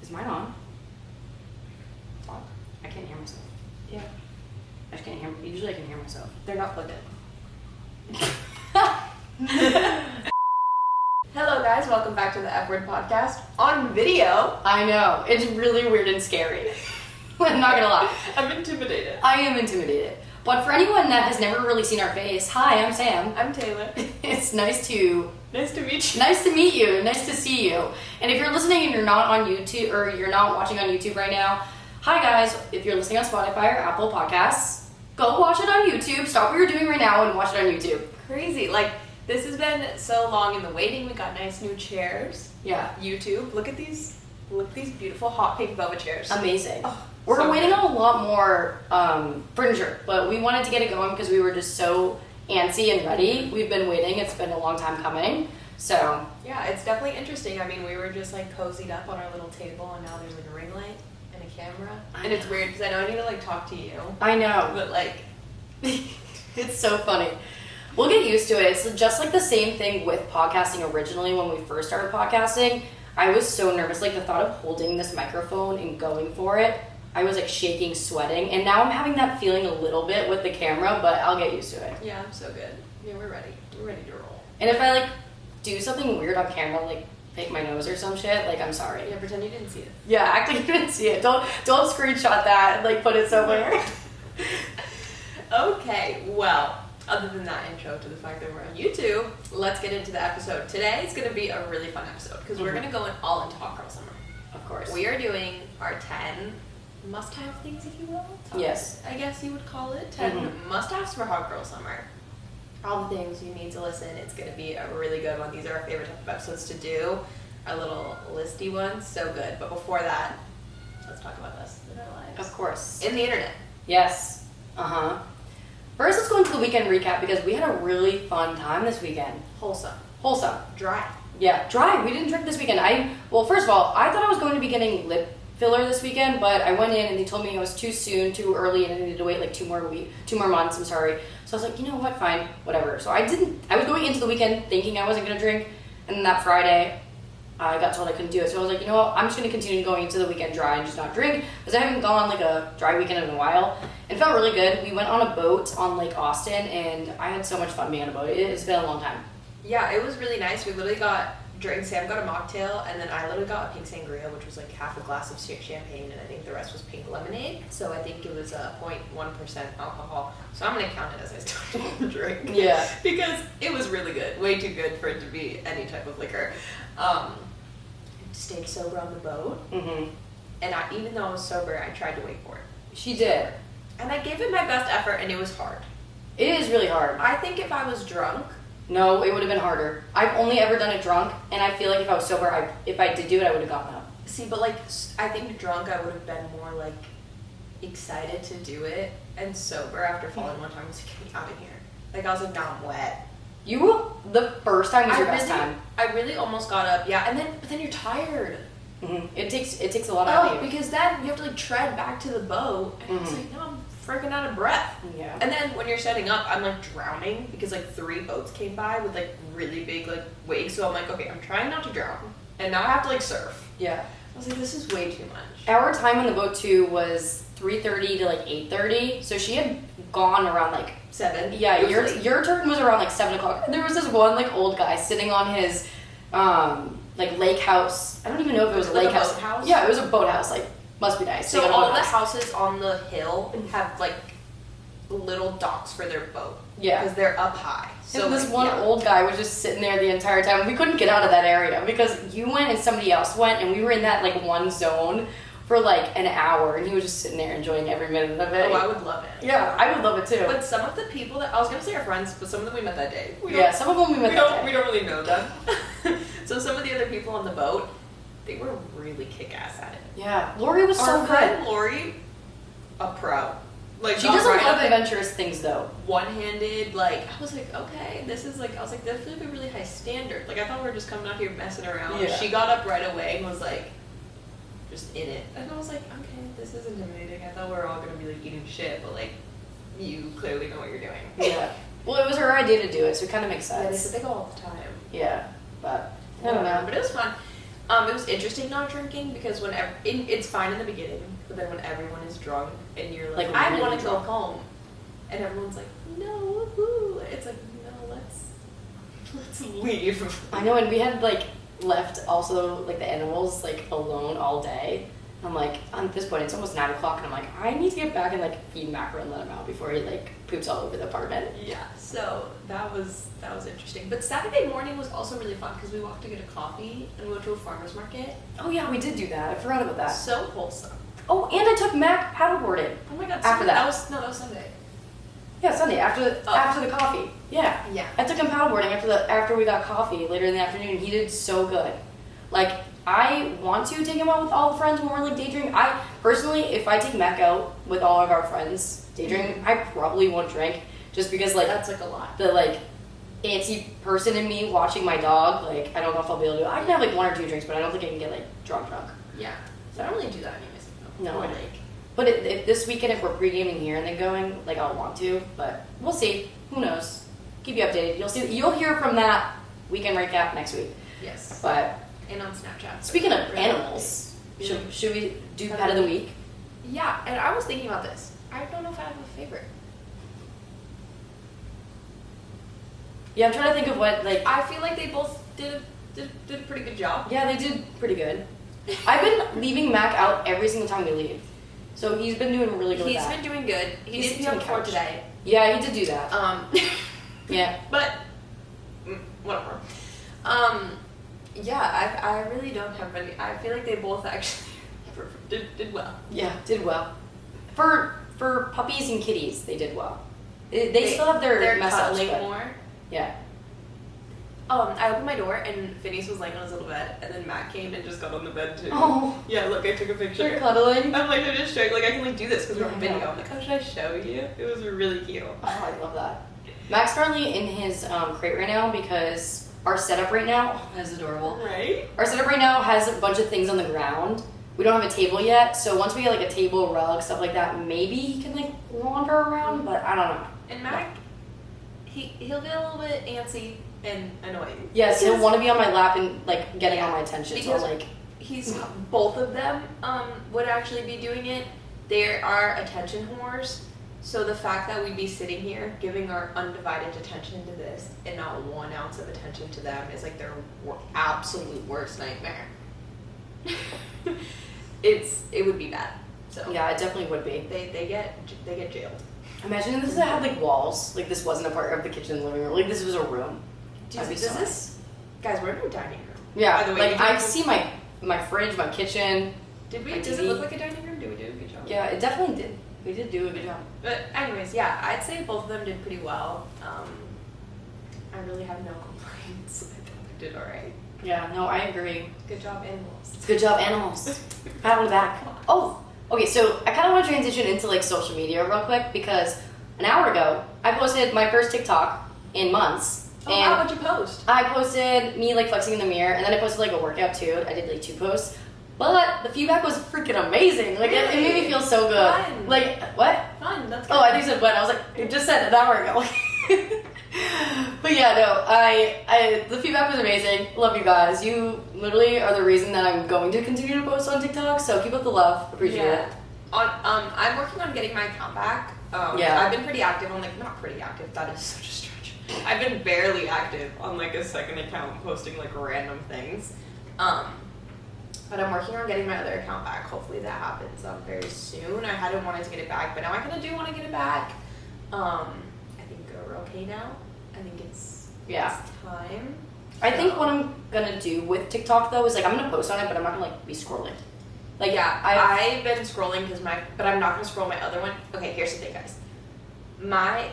Is mine on? Fuck. I can't hear myself. Yeah. I just can't hear. Usually I can hear myself. They're not plugged in. Hello guys, welcome back to the F Word podcast on video. I know. It's really weird and scary. I'm not gonna lie. I'm intimidated. I am intimidated. But for anyone that has never really seen our face, hi, I'm Sam. I'm Taylor. It's nice to meet you. Nice to meet you. Nice to see you. And if you're listening and you're not on YouTube or you're not watching on YouTube right now, hi guys. If you're listening on Spotify or Apple Podcasts, go watch it on YouTube. Stop what you're doing right now and watch it on YouTube. Crazy. Like, this has been so long in the waiting. We got nice new chairs. Yeah. YouTube. Look at these beautiful hot pink velvet chairs. Amazing. Oh, we're so waiting good. on a lot more furniture, but we wanted to get it going because we were just so antsy and ready. We've been waiting. It's been a long time coming. So yeah, it's definitely interesting. I mean, we were just like cozied up on our little table, and now there's like a ring light and a camera. And it's weird because I know I need to like talk to you. I know. But like, it's so funny. We'll get used to it. It's just like the same thing with podcasting originally when we first started podcasting. I was so nervous. Like the thought of holding this microphone and going for it, I was like shaking, sweating. And now I'm having that feeling a little bit with the camera, but I'll get used to it. yeah, I'm so good. Yeah, we're ready. We're ready to roll. And if I like do something weird on camera, like pick my nose or some shit, like I'm sorry. Yeah, pretend you didn't see it. Yeah, act like you didn't see it. Don't screenshot that and like put it somewhere. Okay, well, other than that intro to the fact that we're on YouTube, let's get into the episode. Today is going to be a really fun episode because we're going to go all into Hot Girl Summer. Of course. We are doing our 10 must-have things, if you will. Yes. I guess you would call it 10 must-haves for Hot Girl Summer. All the things you need to listen. It's going to be a really good one. These are our favorite type of episodes to do. Our little listy ones. So good. But before that, let's talk about us in our lives. Of course. In the internet. Yes. Uh-huh. First, let's go into the weekend recap because we had a really fun time this weekend. Wholesome. Dry. Yeah, dry. We didn't drink this weekend. Well, first of all, I thought I was going to be getting lip filler this weekend, but I went in and they told me it was too soon, too early, and I needed to wait like 2 more months. I'm sorry. So I was like, you know what? Fine, whatever. So I was going into the weekend thinking I wasn't gonna drink, and then that Friday, I got told I couldn't do it. So I was like, you know what? I'm just gonna continue going into the weekend dry and just not drink because I haven't gone like a dry weekend in a while. It felt really good. We went on a boat on Lake Austin, and I had so much fun being on a boat. It's been a long time. Yeah, it was really nice. We literally got drinks. Sam got a mocktail, and then I literally got a pink sangria, which was like half a glass of champagne, and I think the rest was pink lemonade. So I think it was 0.1% alcohol. So I'm gonna count it as I started to drink. Yeah. Because it was really good. Way too good for it to be any type of liquor. Stayed sober on the boat. Mm-hmm. And even though I was sober, I tried to wait for it. She did. And I gave it my best effort, and it was hard. It is really hard. I think if I was drunk, No, it would have been harder. I've only ever done it drunk, and I feel like if I was sober, if I did do it, I would have gotten up. see, but like, I think drunk I would have been more like excited to do it, and sober after falling one time I was like, get me out of here. Like, I was like, now I'm wet. The first time was your best time. I really almost got up, yeah, but then you're tired. Mm-hmm. It takes a lot out of you. Because then you have to like tread back to the boat, and I was like, no, I'm freaking out of breath. Yeah. And then when you're setting up, I'm like drowning because like 3 boats came by with like really big like waves. So I'm like, okay, I'm trying not to drown, and now I have to like surf. Yeah. I was like, this is way too much. Our time on the boat too was 3:30 to like 8:30. So she had gone around like 7. Yeah, It was late. your turn was around like 7 o'clock. And there was this one like old guy sitting on his like lake house. I don't even know if it was a Like lake a house. boathouse? Yeah, it was a boathouse. Like must be nice. So They got a all the boathouse. houses on the hill have like little docks for their boat. Yeah. Because they're up high. So And this like, one yeah. old guy was just sitting there the entire time. We couldn't get out of that area because you went and somebody else went, and we were in that like one zone for like an hour, and he was just sitting there enjoying every minute of it. Oh, I would love it. Yeah, I would love it too. But some of the people that I was gonna say are friends, but some of them we met that day. Some of them we met We that don't day. really know them. So some of the other people on the boat, they were really kick ass at it. Yeah, Lori was so Our good. friend Lori, a pro. Like She got does a right lot up of and adventurous things though. one-handed. Like I was like, okay, this is like I was like, that's like a really high standard. Like I thought we were just coming out here messing around. Yeah. She got up right away and was like, just in it. And I was like, okay, this is intimidating. I thought we were all gonna be like eating shit, but like, you clearly know what you're doing. Yeah. Well, it was her idea to do it, so it kind of makes Yeah, they sense. said they go all the time. Yeah, but I don't know. But it was fun. It was interesting not drinking because it's fine in the beginning, but then when everyone is drunk and you're like I really want to go drunk. home, and everyone's like, no, woohoo! It's like, no, let's leave. I know, and we had like left also like the animals like alone all day. I'm like, at this point it's almost 9 o'clock, and I'm like, I need to get back and like feed Macro and let him out before he like poops all over the apartment. Yeah, so that was interesting. But Saturday morning was also really fun because we walked to get a coffee and we went to a farmer's market. Oh yeah, we did do that. I forgot about that. So wholesome. Oh, and I took Mac paddleboarding. Oh my god! After that. that was Sunday. Yeah, Sunday after the coffee. Yeah. Yeah. I took him paddleboarding after we got coffee later in the afternoon. He did so good. Like, I want to take him out with all the friends when we're like day drinking. I personally, if I take Mac out with all of our friends day drinking, I probably won't drink just because like That's like a lot. the like antsy person in me watching my dog. Like, I don't know if I'll be able to do it. I can have like 1 or 2 drinks, but I don't think I can get like drunk. Yeah. So I don't really do that anyways. No. Or, like, But if this weekend, if we're pre-gaming here and then going, like I'll want to, but we'll see. Who knows? Keep you updated. You'll hear from that weekend recap next week. yes. But And on Snapchat. speaking of Really animals, updated. should we do pet of the week? Yeah, and I was thinking about this. I don't know if I have a favorite. Yeah, I'm trying to think of what like. I feel like they both did a pretty good job. Yeah, they did pretty good. I've been leaving Mac out every single time we leave, so he's been doing really good. He's with that. been doing good. He He's did pee sitting on the floor couch. today. Yeah, he did do that. Yeah. But whatever. Yeah, I really don't have any. I feel like they both actually did well. Yeah, did well. For puppies and kitties, they did well. They still have their mess ups, cuddling but more. yeah. I opened my door and Phineas was laying on his little bed, and then Matt came and just got on the bed too. Oh, Yeah, look, I took a picture. they're cuddling. I'm like, I just showed, like, I can like do this because we're on Yeah. video. I'm like, oh, should I show you? It was really cute. Oh, I love that. Mac's currently in his crate right now because our setup right now, that's adorable. Right? Our setup right now has a bunch of things on the ground. We don't have a table yet, so once we get like a table, rug, stuff like that, maybe he can like wander around, but I don't know. And Mac, he'll get a little bit antsy and annoying. Yes, he'll Because want to be on my lap and like getting Yeah, all my attention. So because- like, he's both of them would actually be doing it. They are attention whores. So the fact that we'd be sitting here giving our undivided attention to this and not 1 ounce of attention to them is like their absolute worst nightmare. It would be bad. So yeah, it definitely would be. they get jailed. Imagine if this had like walls, like this wasn't a part of the kitchen and living room, like this was a room. That'd be Does so this, guys? We're in a dining room. Yeah, By the way, like I see my fridge, my kitchen. Did we? My Does TV. it look like a dining room? Did we do a good job? Yeah, it definitely did. We did do a good job. But anyways, yeah, I'd say both of them did pretty well. I really have no complaints. I think we did all right. Yeah, no, I agree. Good job, animals. Good job, animals. Pat on the back. Oh, okay, so I kind of want to transition into like social media real quick because an hour ago I posted my first TikTok in months. Oh, and wow, what'd you post? I posted me like flexing in the mirror, and then I posted like a workout too. I did like 2 posts, but the feedback was freaking amazing. Like it made me feel so good. Fun. Like what? Fun, that's good. Oh, I think you said when. I was like, you just said it an hour ago. But yeah, no, I the feedback was amazing. Love you guys. You literally are the reason that I'm going to continue to post on TikTok. So keep up the love. Appreciate it. I'm working on getting my account back. Yeah. I've been pretty active on like not pretty active. That is such a stretch. I've been barely active on like a second account, posting like random things. But I'm working on getting my other account back. Hopefully that happens very soon. I hadn't wanted to get it back, but now I kind of do want to get it back. I think we're okay now. I think it's time. I think what I'm gonna do with TikTok though is like I'm gonna post on it, but I'm not gonna like be scrolling. Like yeah, I've been scrolling because but I'm not gonna scroll my other one. Okay, here's the thing, guys. My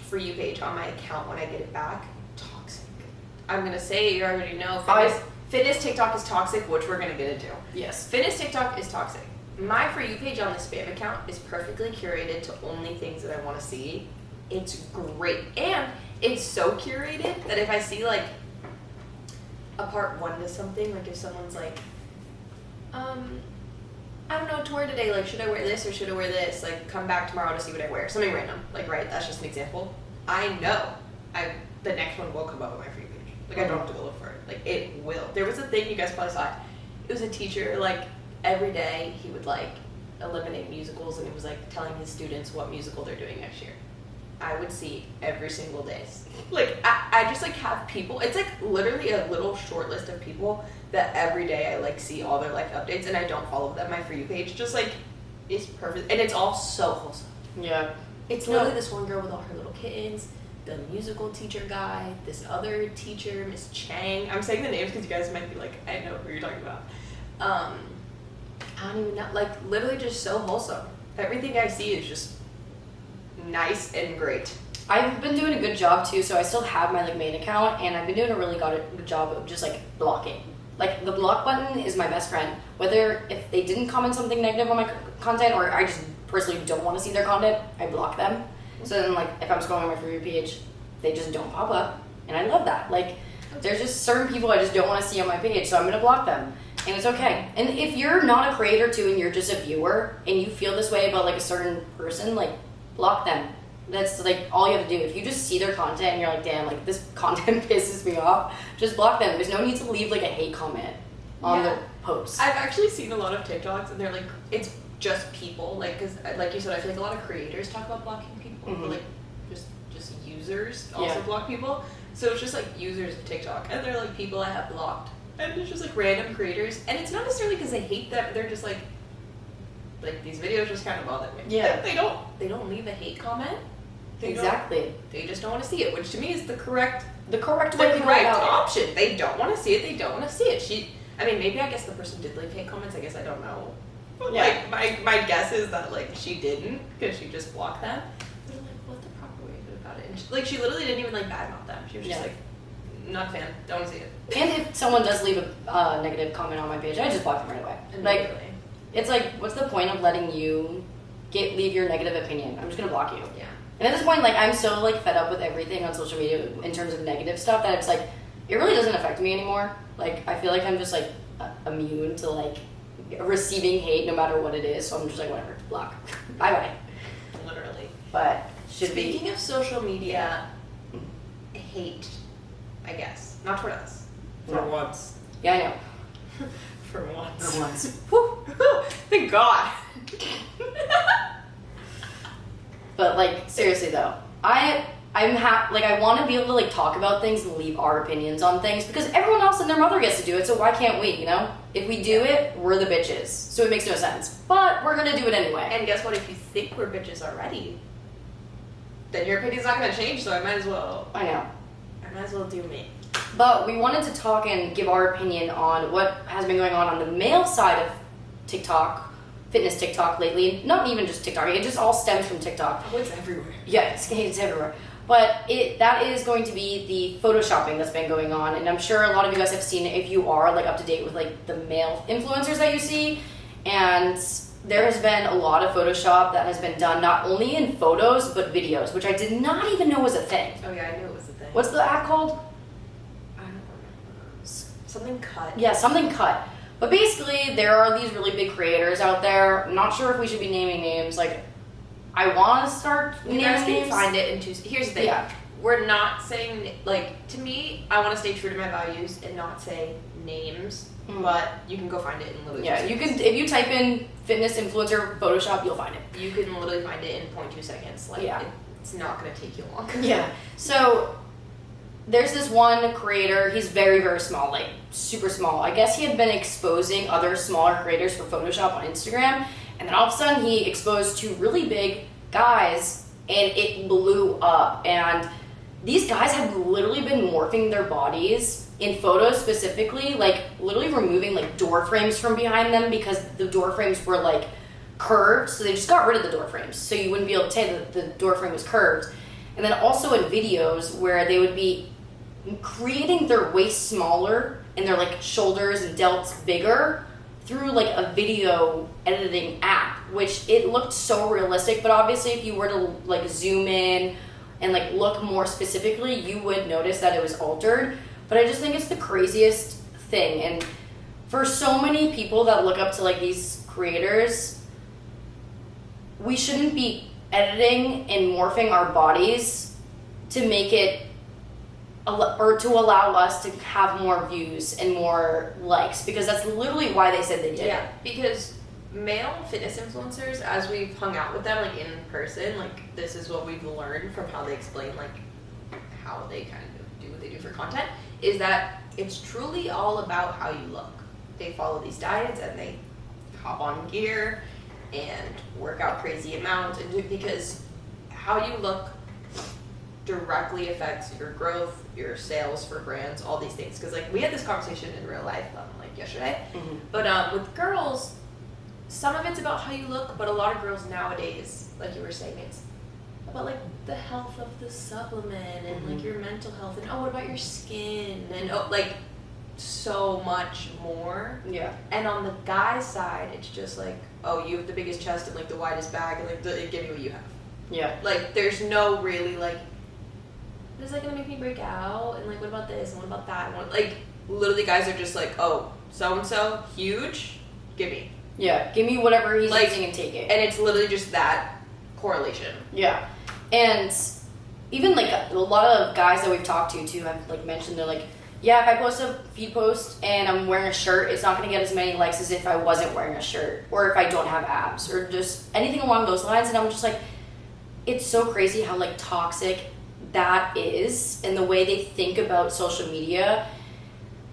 For You page on my account when I get it back, toxic. I'm gonna say you already know. Fitness TikTok is toxic, which we're gonna get into. Yes. Fitness TikTok is toxic. My For You page on the spam account is perfectly curated to only things that I want to see. It's great, and it's so curated that if I see like a part 1 to something, like if someone's like, I don't know what to wear today, like should I wear this or should I wear this, like come back tomorrow to see what I wear, something random, like right, that's just an example. I know the next one will come up on my For You page. Like I don't have to go look for it. Like, it will. There was a thing, you guys probably saw it. It was a teacher, like, every day he would, like, eliminate musicals, and it was, like, telling his students what musical they're doing next year. I would see every single day. Like, I just, like, have people. It's, like, literally a little short list of people that every day I, like, see all their life updates, and I don't follow them. My For You page just, like, is perfect. And it's all so wholesome. Yeah. It's literally this one girl with all her little kittens, the musical teacher guy, this other teacher, Miss Chang. I'm saying the names because you guys might be like, I know who you're talking about. I don't even know. Like, literally just so wholesome. Everything I see is just nice and great. I've been doing a good job too, so I still have my like main account, and I've been doing a really good job of just like blocking. Like, the block button is my best friend. Whether if they didn't comment something negative on my content, or I just personally don't want to see their content, I block them. So then, like, if I'm scrolling on my For You page, they just don't pop up, and I love that. Like, there's just certain people I just don't want to see on my page, so I'm gonna block them, and it's okay. And if you're not a creator too, and you're just a viewer, and you feel this way about like a certain person, like, block them. That's like all you have to do. If you just see their content and you're like, damn, like this content pisses me off, just block them. There's no need to leave like a hate comment on the post. I've actually seen a lot of TikToks, and they're like, it's just people, like, because like you said, I feel like a lot of creators talk about blocking people, but like just users also block people. So it's just like users of TikTok, and they're like people I have blocked, and it's just like random creators, and it's not necessarily because they hate them. They're just like these videos just kind of bother me. Yeah, they don't leave a hate comment. Exactly. They just don't want to see it, which to me is the correct option. They don't want to see it. They don't want to see it. I mean, maybe I guess the person did leave hate comments. I guess I don't know. But like my guess is that like she didn't, because she just blocked them. But I'm like, what the proper way to go about it? And she literally didn't even like badmouth them. She was just like, not a fan. Don't want to see it. And if someone does leave a negative comment on my page, I just block them right away. Like, it's like, what's the point of letting you leave your negative opinion? I'm just gonna block you. Yeah. And at this point, like, I'm so like fed up with everything on social media in terms of negative stuff that it's like, it really doesn't affect me anymore. Like, I feel like I'm just like immune to like receiving hate no matter what it is. So I'm just like, whatever, block. Bye bye. Literally. But speaking of social media, hate, I guess, not toward us. For once. Yeah, I know. For once. For once. Whew. Thank God. But like, seriously though, I want to be able to like talk about things and leave our opinions on things, because everyone else and their mother gets to do it, so why can't we, you know? If we do it, we're the bitches. So it makes no sense. But we're gonna do it anyway. And guess what? If you think we're bitches already, then your opinion's not gonna change, so I might as well do me. But we wanted to talk and give our opinion on what has been going on the male side of TikTok, fitness TikTok lately. Not even just TikTok, it just all stems from TikTok. Oh, it's everywhere. Yeah, it's everywhere. But that is going to be the photoshopping that's been going on, and I'm sure a lot of you guys have seen it if you are like up to date with like the male influencers that you see. And there has been a lot of Photoshop that has been done, not only in photos but videos, which I did not even know was a thing. Oh yeah, I knew it was a thing. What's the app called? I don't remember. Something cut. Yeah, something cut. But basically, there are these really big creators out there. I'm not sure if we should be naming names. Like, I want to start naming names. You guys can find it in two. Here's the thing. Yeah. We're not saying, like, to me, I want to stay true to my values and not say names, but you can go find it in literally 2 seconds. You can, if you type in fitness influencer Photoshop, you'll find it. You can literally find it in 0.2 seconds. Like, it's not going to take you long. Yeah. So, there's this one creator, he's very, very small, like, super small. I guess he had been exposing other smaller creators for Photoshop on Instagram, and then all of a sudden he exposed 2 really big guys, and it blew up. And these guys have literally been morphing their bodies in photos specifically, like literally removing like door frames from behind them because the door frames were like curved, so they just got rid of the door frames so you wouldn't be able to say that the door frame was curved. And then also in videos where they would be creating their waist smaller and their like shoulders and delts bigger through like a video editing app, which it looked so realistic. But obviously if you were to like zoom in and like look more specifically, you would notice that it was altered. But I just think it's the craziest thing. And for so many people that look up to like these creators, we shouldn't be editing and morphing our bodies to make it or to allow us to have more views and more likes, because that's literally why they said they did it. Because male fitness influencers, as we've hung out with them like in person, like this is what we've learned from how they explain like how they kind of do what they do for content, is that it's truly all about how you look. They follow these diets and they hop on gear and work out crazy amounts, and because how you look directly affects your growth, your sales for brands, all these things. Because like we had this conversation in real life like yesterday, but with girls, some of it's about how you look, but a lot of girls nowadays, like you were saying, it's about like the health of the supplement and like your mental health, and what about your skin, and like so much more. Yeah. And on the guy side, it's just like, oh, you have the biggest chest and like the widest bag, and like give me what you have. Yeah. Like there's no really like, is that gonna make me break out? And like, what about this? And what about that? And like, literally, guys are just like, oh, so and so, huge, give me. Yeah, give me whatever he's like, using and take it. And it's literally just that correlation. Yeah, and even like a lot of guys that we've talked to too have like mentioned, they're like, yeah, if I post a feed post and I'm wearing a shirt, it's not gonna get as many likes as if I wasn't wearing a shirt, or if I don't have abs, or just anything along those lines. And I'm just like, it's so crazy how like toxic that is, and the way they think about social media.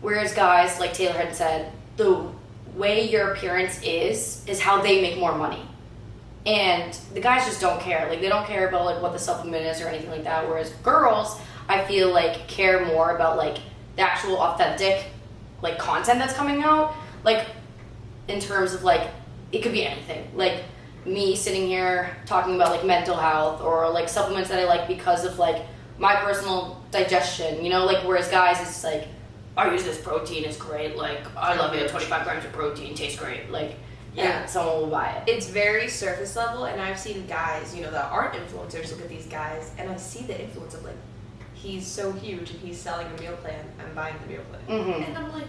Whereas guys, like Taylor had said, the way your appearance is how they make more money. And the guys just don't care. Like they don't care about like what the supplement is or anything like that. Whereas girls, I feel like care more about like the actual authentic like content that's coming out. Like in terms of like, it could be anything. Like me sitting here talking about like mental health, or like supplements that I like because of like my personal digestion, you know, like whereas guys it's like, I use this protein, it's great, like I love it, 25 grams of protein, tastes great, like yeah, someone will buy it. It's very surface level, and I've seen guys, you know, that aren't influencers look at these guys, and I see the influence of like, he's so huge and he's selling the meal plan, I'm buying the meal plan. And I'm like,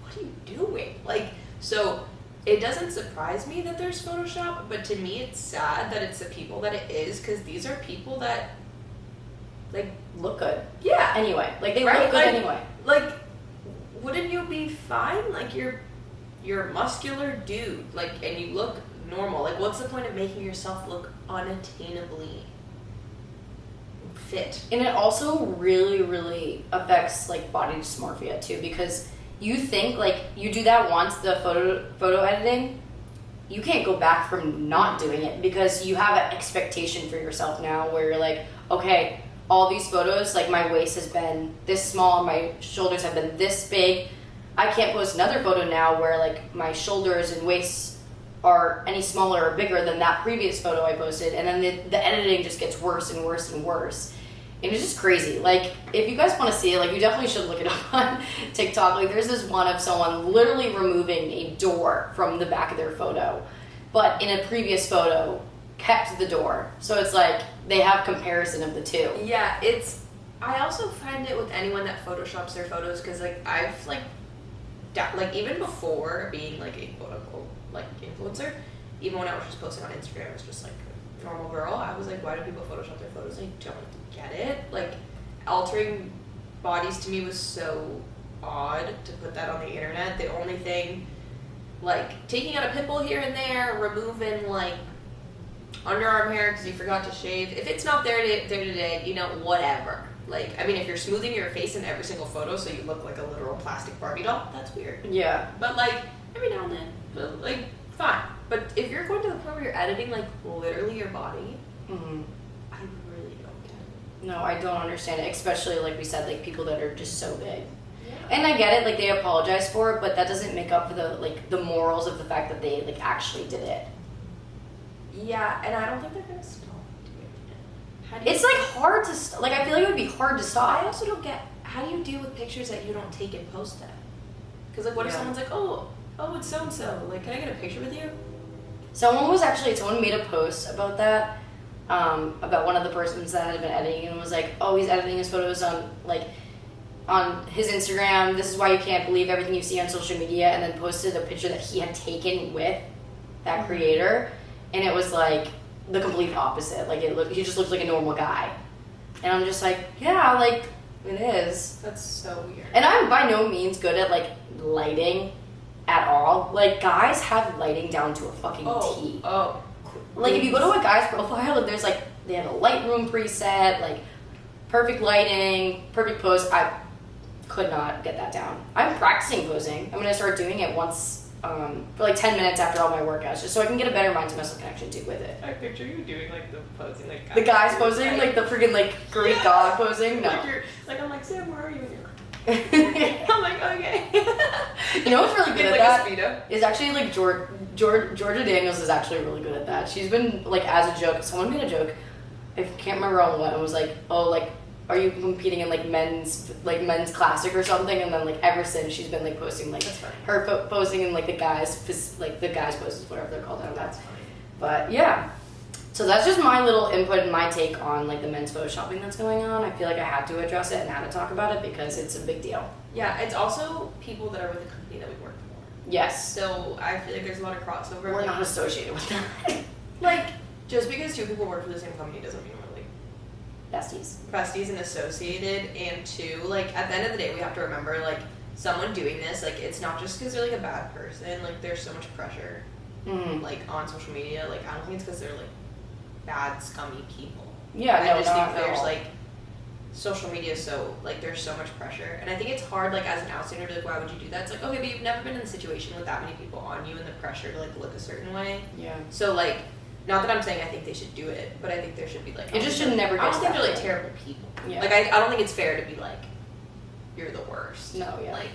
what are you doing? Like, so it doesn't surprise me that there's Photoshop, but to me it's sad that it's the people that it is, because these are people that like look good. Yeah. Anyway, like they right? look good like, anyway. Like, wouldn't you be fine? Like you're a muscular dude, like, and you look normal. Like, what's the point of making yourself look unattainably fit? And it also really, really affects like body dysmorphia too, because you think like you do that once, the photo editing, you can't go back from not doing it, because you have an expectation for yourself now where you're like, okay, all these photos, like my waist has been this small, my shoulders have been this big. I can't post another photo now where like my shoulders and waist are any smaller or bigger than that previous photo I posted. And then the editing just gets worse and worse and worse. And it's just crazy. Like, if you guys want to see it, like, you definitely should look it up on TikTok. Like, there's this one of someone literally removing a door from the back of their photo, but in a previous photo kept the door. So it's like they have comparison of the two. Yeah, I also find it with anyone that photoshops their photos, because like I've like even before being like a quote unquote like influencer, even when I was just posting on Instagram as just like a normal girl, I was like, why do people photoshop their photos? I don't get it. Like, altering bodies to me was so odd to put that on the internet. The only thing, like taking out a pimple here and there, removing like underarm hair because you forgot to shave, if it's not there today, you know, whatever. Like, I mean, if you're smoothing your face in every single photo so you look like a literal plastic Barbie doll, that's weird. Yeah. But like, every now and then, like, fine. But if you're going to the point where you're editing like literally your body, I really don't get it. No, I don't understand it, especially like we said, like people that are just so big. Yeah. And I get it, like they apologize for it, but that doesn't make up for the morals of the fact that they like actually did it. Yeah, and I don't think they're gonna stop doing it. It's like hard to like I feel like it would be hard to stop. I also don't get, how do you deal with pictures that you don't take and post them? Because like, what if someone's like, oh, it's so and so. Like, can I get a picture with you? Someone made a post about that, about one of the persons that had been editing, and was like, oh, he's editing his photos on his Instagram. This is why you can't believe everything you see on social media, and then posted a picture that he had taken with that creator, and it was like the complete opposite. Like he just looked like a normal guy, and I'm just like, yeah, like It is. That's so weird. And I'm by no means good at like lighting at all. Like guys have lighting down to a fucking T. Oh. Like if you go to a guy's profile, there's like they have a Lightroom preset, like perfect lighting, perfect pose. I could not get that down. I'm practicing posing. I'm gonna start doing it once for like 10 minutes after all my workouts, just so I can get a better mind to muscle connection too with it. I picture you doing like the posing, like The guys posing, like the freaking like Greek god posing. No. Like I'm like, Sam, where are you? And you're I'm like, okay. You know what's really good at like that? Is actually like Georgia Daniels is actually really good at that. She's been like as a joke. Someone made a joke. I can't remember on what. It was like, oh, like, are you competing in like men's classic or something? And then like ever since she's been like posting like her posing in like the guys poses, whatever they're called. I don't know. That's funny. But yeah. So that's just my little input and my take on like the men's photoshopping that's going on. I feel like I had to address it and had to talk about it because it's a big deal. Yeah, it's also people that are with the company that we work for. Yes. So I feel like there's a lot of crossover. We're not associated with that. Like, just because two people work for the same company doesn't mean we're like besties and associated. And two, like at the end of the day, we have to remember like someone doing this, like it's not just because they're like a bad person. Like there's so much pressure, like on social media. Like I don't think it's because they're like bad, scummy people. Yeah, I no, just not think at there's all. like social media, so like there's so much pressure, and I think it's hard like as an outsider to be like, why would you do that? It's like, okay, but you've never been in a situation with that many people on you and the pressure to like look a certain way. Yeah. So like, not that I'm saying I think they should do it, but I think there should be like It just should never get I don't to think that they're like point. terrible people. Yeah. Like I don't think it's fair to be like you're the worst. No, yeah. Like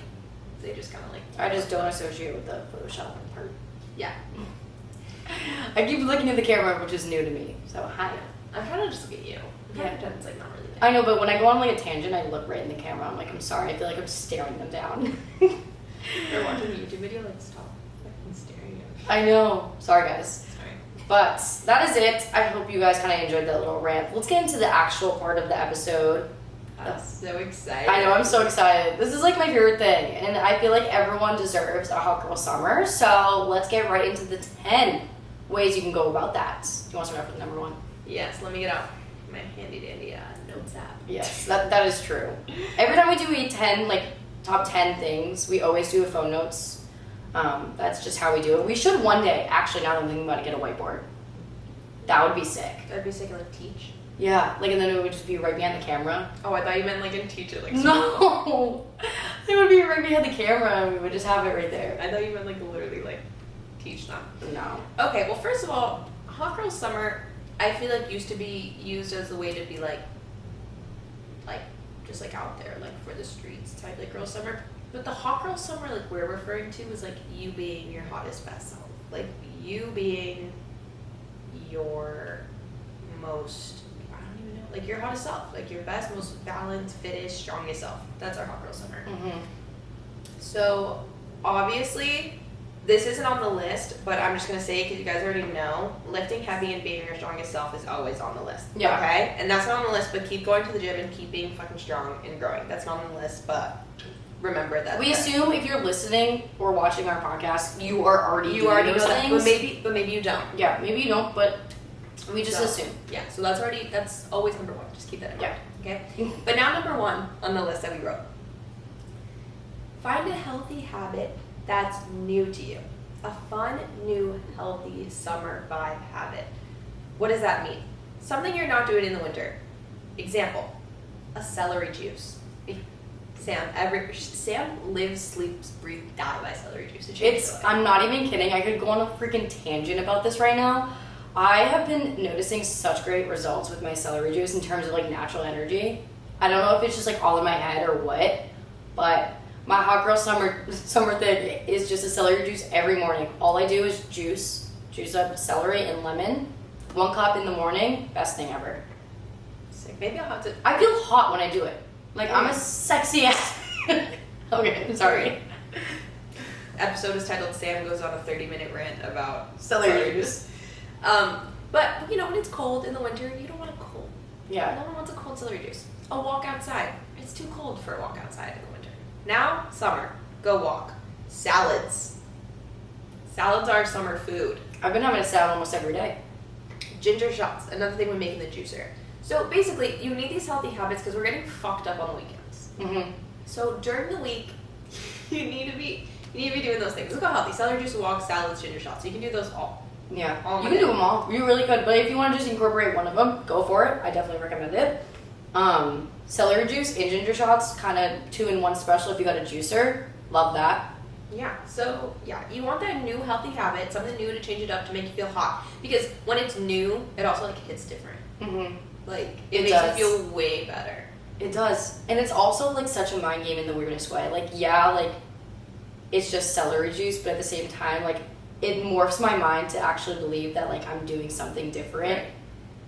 they just kind of like. I just don't associate with the Photoshop part. Yeah. I keep looking at the camera, which is new to me. So hi. I'm trying to just look at you. I'm trying Yeah. to pretend it's like not really there. I know, but when I go on like a tangent, I look right in the camera. I'm like, I'm sorry. I feel like I'm staring them down. They're watching a YouTube video, like stop fucking staring at me. I know. Sorry, guys. Sorry. But that is it. I hope you guys kind of enjoyed that little rant. Let's get into the actual part of the episode. I'm so excited. I know, I'm so excited. This is like my favorite thing, and I feel like everyone deserves a hot girl summer. So let's get right into the 10 ways you can go about that. You want to start off with number 1? Yes, let me get out my handy dandy notes app. Yes, that is true. Every time we do a 10, like top 10 things, we always do a phone notes. That's just how we do it. We should one day, actually, now that I'm thinking about it, get a whiteboard. That would be sick. That'd be sick, like teach. Yeah, like, and then it would just be right behind the camera. Oh, I thought you meant like in teach it, like No! It would be right behind the camera and we would just have it right there. I thought you meant like literally like teach them. No. Okay, well first of all, hot girl summer I feel like used to be used as a way to be like just like out there, like for the streets type, like girl summer. But the hot girl summer like we're referring to is like you being your hottest best self. Like you being your most, I don't even know, like your hottest self, like your best, most balanced, fittest, strongest self. That's our hot girl summer. Mm-hmm. So obviously this isn't on the list, but I'm just gonna say it because you guys already know, lifting heavy and being your strongest self is always on the list. Yeah. Okay? And that's not on the list, but keep going to the gym and keep being fucking strong and growing. That's not on the list, but remember that. We assume if you're listening or watching our podcast, you are already you doing already those know that, things. but maybe you don't. Yeah, maybe you don't, but we just So, assume. Yeah, so that's always number 1. Just keep that in mind. Yeah. Okay? But now number 1 on the list that we wrote. Find a healthy habit that's new to you. A fun, new, healthy summer vibe habit. What does that mean? Something you're not doing in the winter. Example, a celery juice. Sam lives, sleeps, breathes, die by celery juice. I'm not even kidding. I could go on a freaking tangent about this right now. I have been noticing such great results with my celery juice in terms of like natural energy. I don't know if it's just like all in my head or what, but my hot girl summer thing is just a celery juice every morning. All I do is juice up celery and lemon. 1 cup in the morning, best thing ever. Sick. Maybe I'll have to. I feel hot when I do it. Like I'm a sexy ass. Okay, sorry. Episode is titled Sam Goes on a 30-minute Rant About Celery juice. But you know, when it's cold in the winter, you don't want a cold. Yeah. No one wants a cold celery juice. A walk outside. It's too cold for a walk outside in the winter. Now, summer. Go walk. Salads. Salads are summer food. I've been having a salad almost every day. Ginger shots. Another thing we make in the juicer. So basically, you need these healthy habits because we're getting fucked up on the weekends. Mm-hmm. So during the week, you need to be doing those things. Look how healthy. Celery juice, walks, salads, ginger shots. You can do those all. Yeah, all you can do them all. You really could. But if you want to just incorporate one of them, go for it. I definitely recommend it. Celery juice and ginger shots, kind of 2-in-1 special if you got a juicer. Love that. Yeah, so yeah, you want that new healthy habit, something new to change it up to make you feel hot. Because when it's new, it also like hits different. Mm-hmm. Like it makes you feel way better. It does, and it's also like such a mind game in the weirdest way. Like like it's just celery juice, but at the same time, like it morphs my mind to actually believe that like I'm doing something different, Right.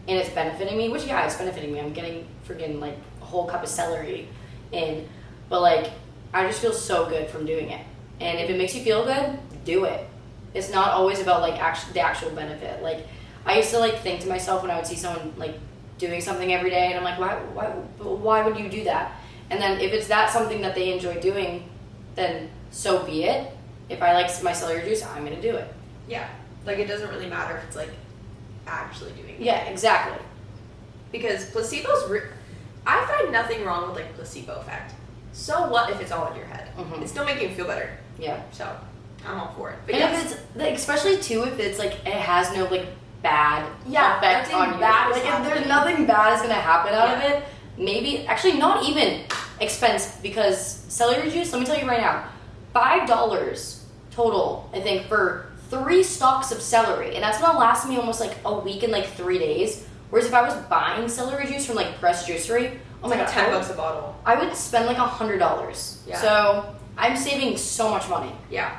and it's benefiting me. Which it's benefiting me. I'm getting freaking like a whole cup of celery in, but like I just feel so good from doing it. And if it makes you feel good, do it. It's not always about like the actual benefit. Like I used to like think to myself when I would see someone like doing something every day, and I'm like, why would you do that? And then if it's something that they enjoy doing, then so be it. If I like my celery juice, I'm gonna do it. Yeah, like it doesn't really matter if it's like actually doing it. Yeah, exactly. Because placebos, I find nothing wrong with like placebo effect. So what if it's all in your head? Mhm. It's still making you feel better. Yeah. So I'm all for it. But And yes. if it's like, especially too, if it's like it has no like bad effect nothing on you. bad is Like if happening. there's nothing bad is gonna happen out Yeah. of it. Maybe actually not even expense, because celery juice. Let me tell you right now, $5 total. I think for 3 stalks of celery, and that's gonna last me almost like a week and like 3 days. Whereas if I was buying celery juice from like Press Juicery, oh my god, $10 a bottle. I would spend like $100. Yeah. So I'm saving so much money. Yeah.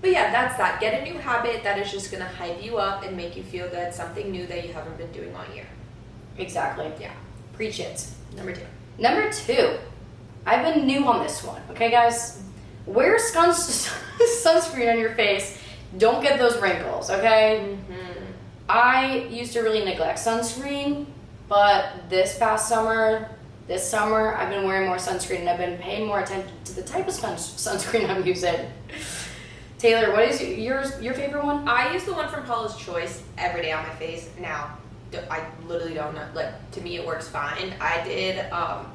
But yeah, that's that. Get a new habit that is just gonna hype you up and make you feel good. Something new that you haven't been doing all year. Exactly. Yeah. Preach it. Number 2. Number 2, I've been new on this one. Okay, guys, wear sunscreen on your face. Don't get those wrinkles. Okay. Mm-hmm. I used to really neglect sunscreen, but this summer, I've been wearing more sunscreen, and I've been paying more attention to the type of sunscreen I'm using. Taylor, what is your favorite one? I use the one from Paula's Choice every day on my face. Now, I literally don't know. Like, to me, it works fine. I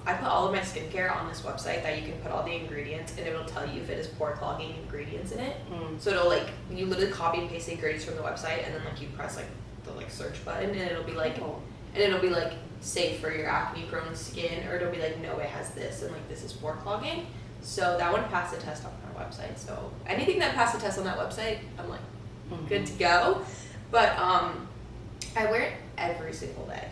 put all of my skincare on this website that you can put all the ingredients, and it'll tell you if it has pore clogging ingredients in it. So it'll like, you literally copy and paste the ingredients from the website, and then like you press like the like search button, and it'll be like, safe for your acne prone skin, or it'll be like, no, it has this, and like this is pore clogging. So that one passed the test on our website. So anything that passed the test on that website, I'm like, good to go. But I wear it every single day.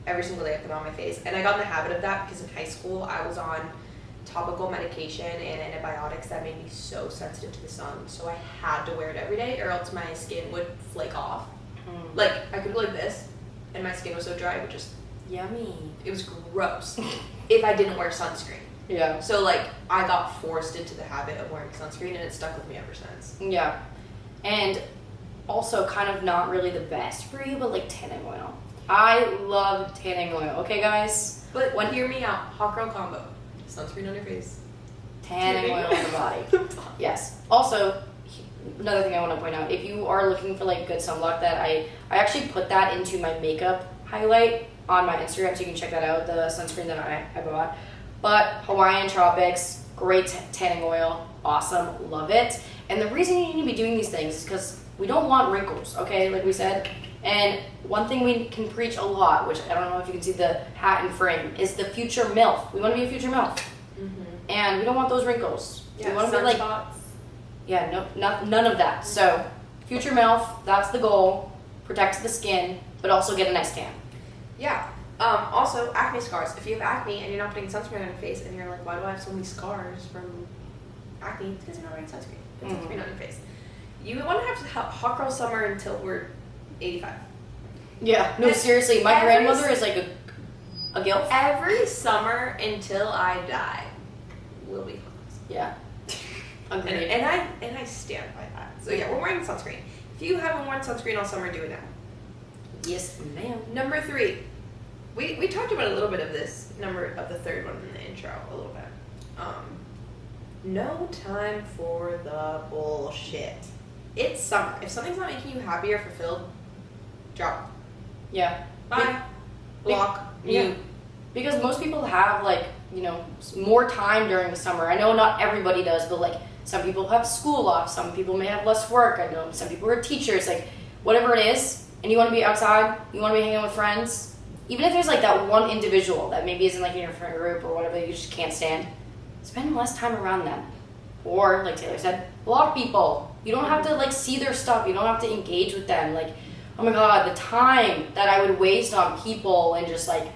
Every single day I put it on my face. And I got in the habit of that because in high school I was on topical medication and antibiotics that made me so sensitive to the sun. So I had to wear it every day or else my skin would flake off. Like I could go like this and my skin was so dry it would just, Yummy. it was gross if I didn't wear sunscreen. Yeah. So like I got forced into the habit of wearing sunscreen and it stuck with me ever since. Yeah. And also kind of not really the best for you, but like tanning oil. I love tanning oil. Okay, guys? But hear me out. Hot girl combo. Sunscreen on your face. Tanning oil on the body. Yes. Also, another thing I want to point out, if you are looking for like good sunblock, that I actually put that into my makeup highlight on my Instagram, so you can check that out, the sunscreen that I bought. But Hawaiian Tropics, great tanning oil, awesome, love it. And the reason you need to be doing these things is because we don't want wrinkles, okay, like we said. And one thing we can preach a lot, which I don't know if you can see the hat and frame, is the future MILF. We want to be a future MILF. And we don't want those wrinkles. Yeah, we want to be like, sunspots. yeah, none of that. So, future MILF, that's the goal. Protect the skin, but also get a nice tan. Yeah. Also, acne scars. If you have acne and you're not putting sunscreen on your face and you're like, why do I have so many scars from acne? It's because you're not wearing sunscreen. Put sunscreen on your face. You want to have hot girl summer until we're 85. Yeah, no, And seriously, my grandmother is like a gilf. Every summer until I die will be hot. Yeah. Agreed. And I stand by that. So yeah, we're wearing sunscreen. If you haven't worn sunscreen all summer, do it now. Yes, ma'am. Number 3. We talked about a little bit of this, the third one in the intro, a little bit. No time for the bullshit. It's summer. If something's not making you happy or fulfilled, drop. Yeah. Bye. Block. Yeah. Mute. Because most people have like you know, more time during the summer. I know not everybody does, but like some people have school off, some people may have less work. I know some people are teachers, like whatever it is, and you want to be outside, you want to be hanging out with friends, even if there's like that one individual that maybe isn't like in your friend group or whatever that you just can't stand, spend less time around them. Or like Taylor said, block people. You don't have to like see their stuff. You don't have to engage with them. Like, oh my god, the time that I would waste on people and just like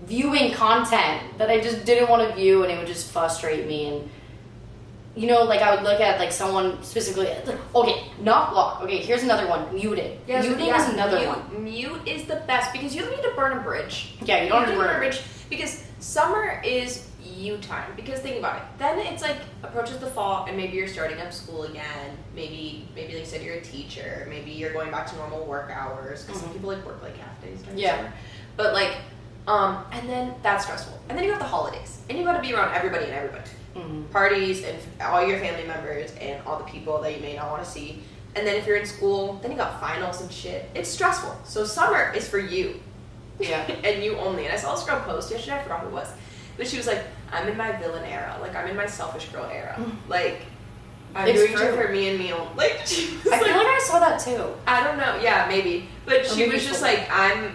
viewing content that I just didn't want to view, and it would just frustrate me. And you know, like I would look at like someone specifically, like, okay, not block. Okay, here's another one, muted. Yes, Muting is another one. Mute is the best because you don't need to burn a bridge. Yeah, you don't have to burn a bridge. Because summer is you time. Because think about it. Then it's like approaches the fall and maybe you're starting up school again. Maybe like you said, you're a teacher. Maybe you're going back to normal work hours because some people like work like half days during summer. But like, and then that's stressful. And then you have the holidays and you got to be around everybody and everybody. Parties and all your family members and all the people that you may not want to see. And then if you're in school, then you got finals and shit. It's stressful. So summer is for you. Yeah. And you only. And I saw this girl post yesterday, I forgot who it was. But she was like, I'm in my villain era. Like, I'm in my selfish girl era. Like, I'm doing shit for me and me only. Like, she was I feel like I saw that too. I don't know. Yeah, maybe. But she was just like, I'm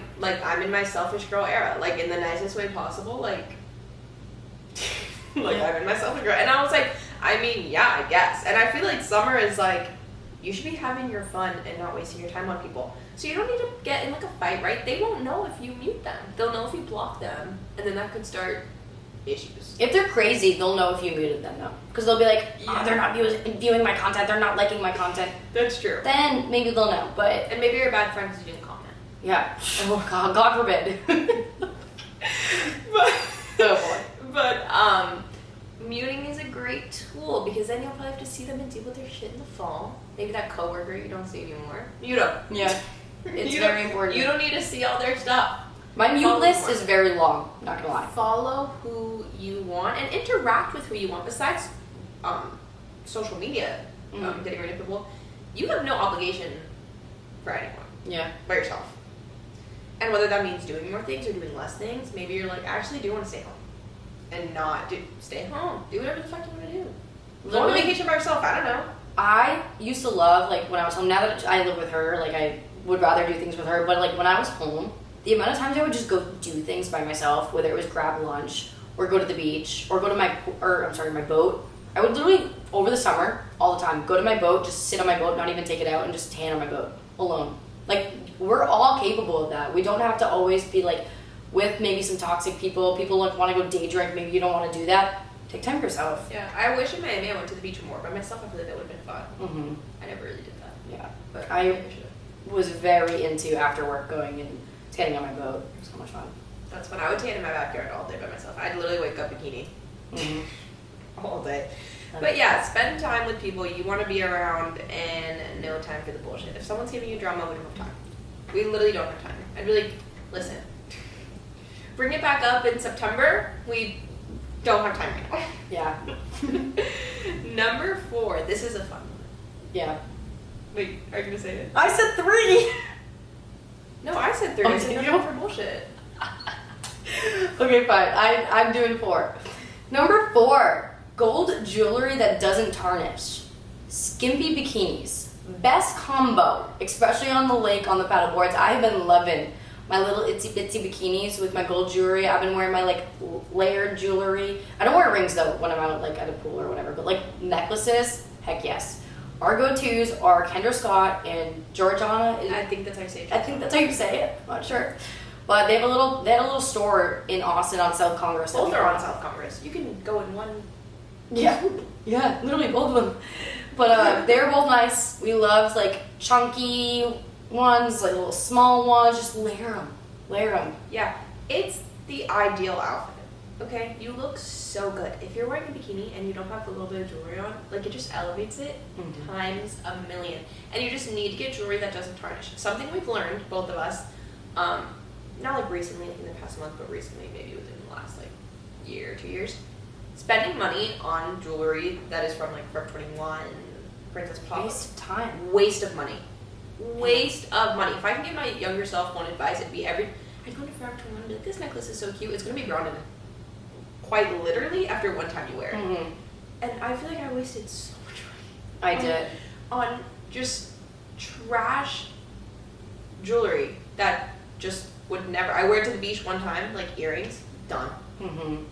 in my selfish girl era. Like, in the nicest way possible. Like, I'm in my selfish girl. And I was like, I mean, yeah, I guess. And I feel like summer is like, you should be having your fun and not wasting your time on people. So you don't need to get in like a fight, right? They won't know if you mute them. They'll know if you block them. And then that could start issues. If they're crazy, they'll know if you muted them, though. Because they'll be like, oh, they're not viewing my content, they're not liking my content. That's true. Then maybe they'll know, but... And maybe you're a bad friend because you didn't comment. Yeah. Oh, God forbid. But muting is a great tool because then you'll probably have to see them and deal with their shit in the fall. Maybe that coworker you don't see anymore. Mute them. Yeah. It's very important. You don't need to see all their stuff. My mute list is very long, not gonna lie. Follow who you want and interact with who you want. Besides social media, getting rid of people, you have no obligation for anyone. Yeah. By yourself. And whether that means doing more things or doing less things, maybe you're like, I actually do want to stay home. And not stay home. Do whatever the fuck you want to do. Go on vacation by yourself, I don't know. I used to love, like, when I was home, now that I live with her, like, I would rather do things with her, but, like, when I was home, the amount of times I would just go do things by myself, whether it was grab lunch, or go to the beach, or go to my boat. I would literally, over the summer, all the time, go to my boat, just sit on my boat, not even take it out, and just tan on my boat, alone. Like, we're all capable of that. We don't have to always be, like, with maybe some toxic people. People like want to go day drink, maybe you don't want to do that. Take time for yourself. Yeah, I wish in Miami I went to the beach more by myself. I feel like that would have been fun. Mm-hmm. I never really did that. Yeah, But I was very into after work going and tanning on my boat. It was so much fun. That's when I would tan in my backyard all day by myself. I'd literally wake up bikini all day. But yeah, spend time with people you want to be around and no time for the bullshit. If someone's giving you drama, we don't have time. We literally don't have time. I'd be like, listen, bring it back up in September. We don't have time right now. Yeah. Number 4. This is a fun one. Yeah. Wait, are you going to say it? I said 3! No, I said 3. I said no time for bullshit. Okay, fine. I'm doing 4. Number 4. Gold jewelry that doesn't tarnish. Skimpy bikinis. Best combo, especially on the lake, on the paddle boards. I've been loving my little itsy bitsy bikinis with my gold jewelry. I've been wearing my like layered jewelry. I don't wear rings though when I'm out like at a pool or whatever, but like necklaces, heck yes. Our go-tos are Kendra Scott and Georgiana. I think that's how you say it. I think that's how you say it. I'm not sure. But they had a little store in Austin on South Congress. Both are on South Congress. You can go in one. Yeah, literally both of them. But they're both nice. We loved like chunky ones, like little small ones. Just layer them. Yeah, it's the ideal outfit. Okay, you look so good. If you're wearing a bikini and you don't have a little bit of jewelry on, like it just elevates it times a million. And you just need to get jewelry that doesn't tarnish. Something we've learned, both of us, not like recently, like in the past month, but recently, maybe within the last like year, 2 years. Spending money on jewelry that is from like Forever 21, Princess Pop. Waste of time. Waste of money. Waste of money. If I can give my younger self one advice, it'd be I'd go to Forever 21 and be like, this necklace is so cute. It's going to be grounded in quite literally after one time you wear it. Mm-hmm. And I feel like I wasted so much I money did. on just trash jewelry that just would never. I wear it to the beach one time, like earrings, done. Mm-hmm.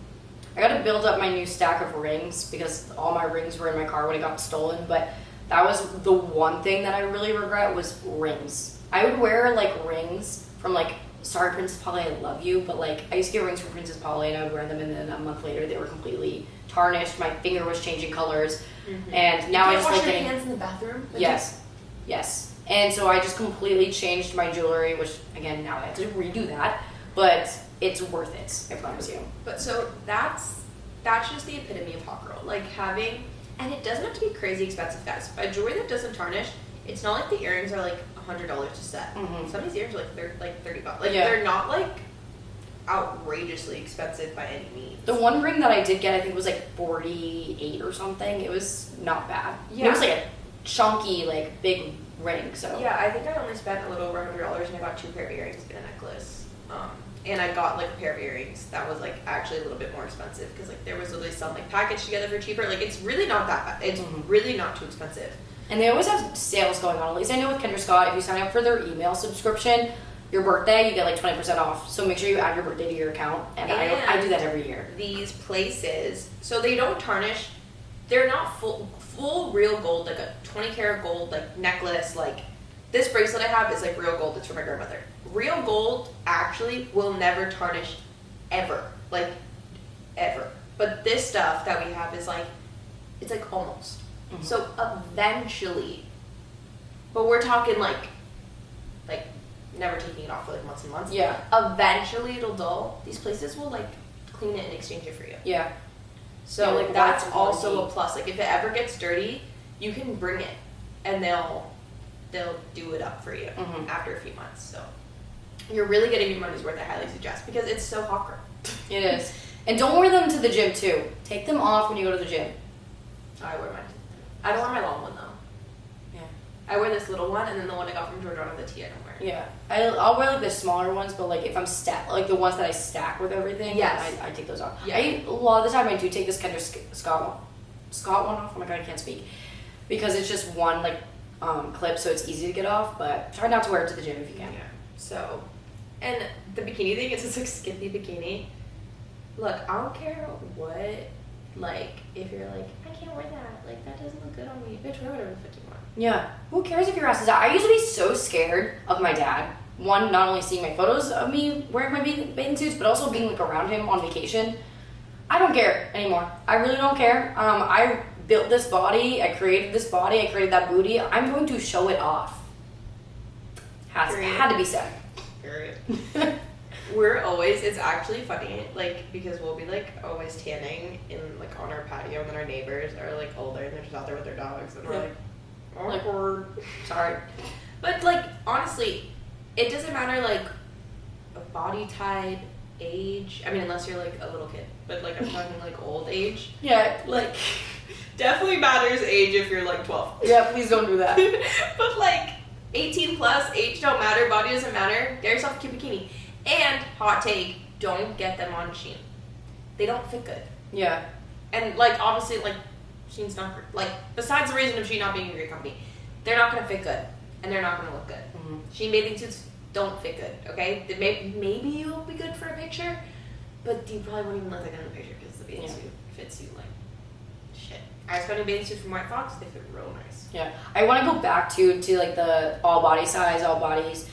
I got to build up my new stack of rings because all my rings were in my car when it got stolen. But that was the one thing that I really regret was rings. I would wear like rings from like, sorry Princess Polly, I love you, but like I used to get rings from Princess Polly and I would wear them and then a month later they were completely tarnished. My finger was changing colors, and now I just wash like your getting hands in the bathroom. yes. And so I just completely changed my jewelry, which again now I have to redo that, but it's worth it. I promise you. But so that's just the epitome of hot girl. Like having, and it doesn't have to be crazy expensive, guys. By jewelry that doesn't tarnish, it's not like the earrings are like $100 a set. Mm-hmm. Some of these earrings are like $30. Like Yeah. they're not like outrageously expensive by any means. The one ring that I did get, I think was like 48 or something. It was not bad. Yeah. It was like a chunky, like big ring. So Yeah, I think I only spent a little over $100 and I got 2 pair of earrings and a necklace. And I got like a pair of earrings that was like actually a little bit more expensive because like there was literally some like packaged together for cheaper. Like it's really not that bad. It's really not too expensive. And they always have sales going on. At least I know with Kendra Scott, if you sign up for their email subscription, your birthday, you get like 20% off. So make sure you add your birthday to your account. And I do that every year. These places, so they don't tarnish. They're not full real gold, like a 20 karat gold like necklace. Like this bracelet I have is like real gold. It's from my grandmother. Real gold actually will never tarnish ever, like ever. But this stuff that we have is like, it's like almost. Mm-hmm. So eventually, but we're talking like never taking it off for like months and months. Yeah. Eventually it'll dull. These places will like clean it and exchange it for you. Yeah. So Yeah, like that's wax also warranty. a plus. Like if it ever gets dirty, you can bring it and they'll do it up for you after a few months. So you're really getting your money's worth. I highly suggest because it's so hot girl. It is. And don't wear them to the gym too. Take them off when you go to the gym. I wear mine. I don't wear my long one though. Yeah. I wear this little one and then the one I got from Georgiana, the tee I don't wear. Yeah. I'll wear like the smaller ones, but like if I'm like the ones that I stack with everything, Yes. I take those off. Yeah. A lot of the time I do take this Kendra Scott one off. Oh my god, I can't speak. Because it's just one like clip, so it's easy to get off, but try not to wear it to the gym if you can. Yeah. So, and the bikini thing, it's just like skimpy bikini. Look, I don't care what, like, if you're like, I can't wear that, like, that doesn't look good on me. Bitch, wear whatever the fuck you want. Yeah. Who cares if your ass is out? I used to be so scared of my dad. One, not only seeing my photos of me wearing my bathing suits, but also being like around him on vacation. I don't care anymore. I really don't care. I built this body. I created this body. I created that booty. I'm going to show it off. Had to be said. Period. We're always, it's actually funny, like, because we'll be, like, always tanning in, like, on our patio, and then our neighbors are, like, older, and they're just out there with their dogs, and we're like, awkward. Sorry. But, like, honestly, it doesn't matter, like, body type, age, I mean, unless you're, like, a little kid, but, like, I'm talking, like, old age. Yeah. Like, definitely matters age if you're, like, 12. Yeah, please don't do that. But, like, 18 plus, age don't matter, body doesn't matter, get yourself a cute bikini. And, hot take, don't get them on Shein. They don't fit good. Yeah. And, like, obviously, like, Shein's not, like, besides the reason of Shein not being a great company, they're not going to fit good. And they're not going to look good. Mm-hmm. Shein bathing suits don't fit good, okay? Maybe you'll be good for a picture, but you probably won't even look like that in the picture because the bathing suit fits you like shit. I just got a bathing suit from White Fox. They fit real nice. Yeah. I want to go back to like the all body size, all bodies,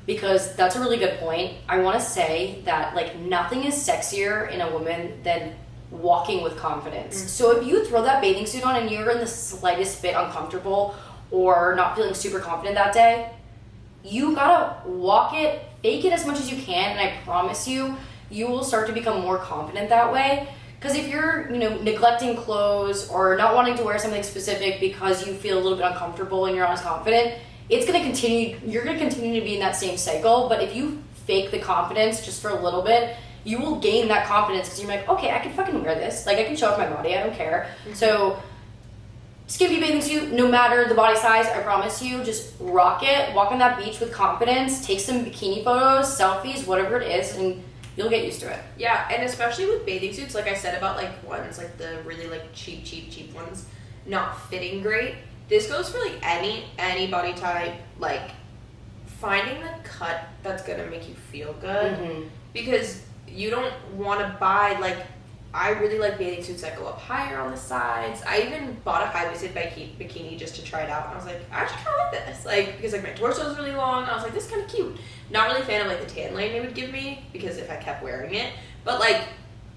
because that's a really good point. I want to say that like nothing is sexier in a woman than walking with confidence. Mm-hmm. So if you throw that bathing suit on and you're in the slightest bit uncomfortable or not feeling super confident that day, you gotta walk it, fake it as much as you can, and I promise you, you will start to become more confident that way. Because if you're, neglecting clothes or not wanting to wear something specific because you feel a little bit uncomfortable and you're not as confident, it's gonna continue. You're gonna continue to be in that same cycle. But if you fake the confidence just for a little bit, you will gain that confidence because you're like, okay, I can fucking wear this. Like I can show off my body. I don't care. Mm-hmm. So. Skimpy bathing suit, no matter the body size, I promise you, just rock it, walk on that beach with confidence, take some bikini photos, selfies, whatever it is, and You'll get used to it. Yeah, and especially with bathing suits, like I said about like ones, like the really like cheap ones, not fitting great. This goes for like any body type, like finding the cut that's gonna make you feel good, because you don't want to buy like, I really like bathing suits that go up higher on the sides. I even bought a high-waisted bikini just to try it out, and I was like, I actually kind of like this, like, because like my torso is really long. I was like, this is kind of cute. Not really a fan of like the tan line they would give me, because if I kept wearing it, but like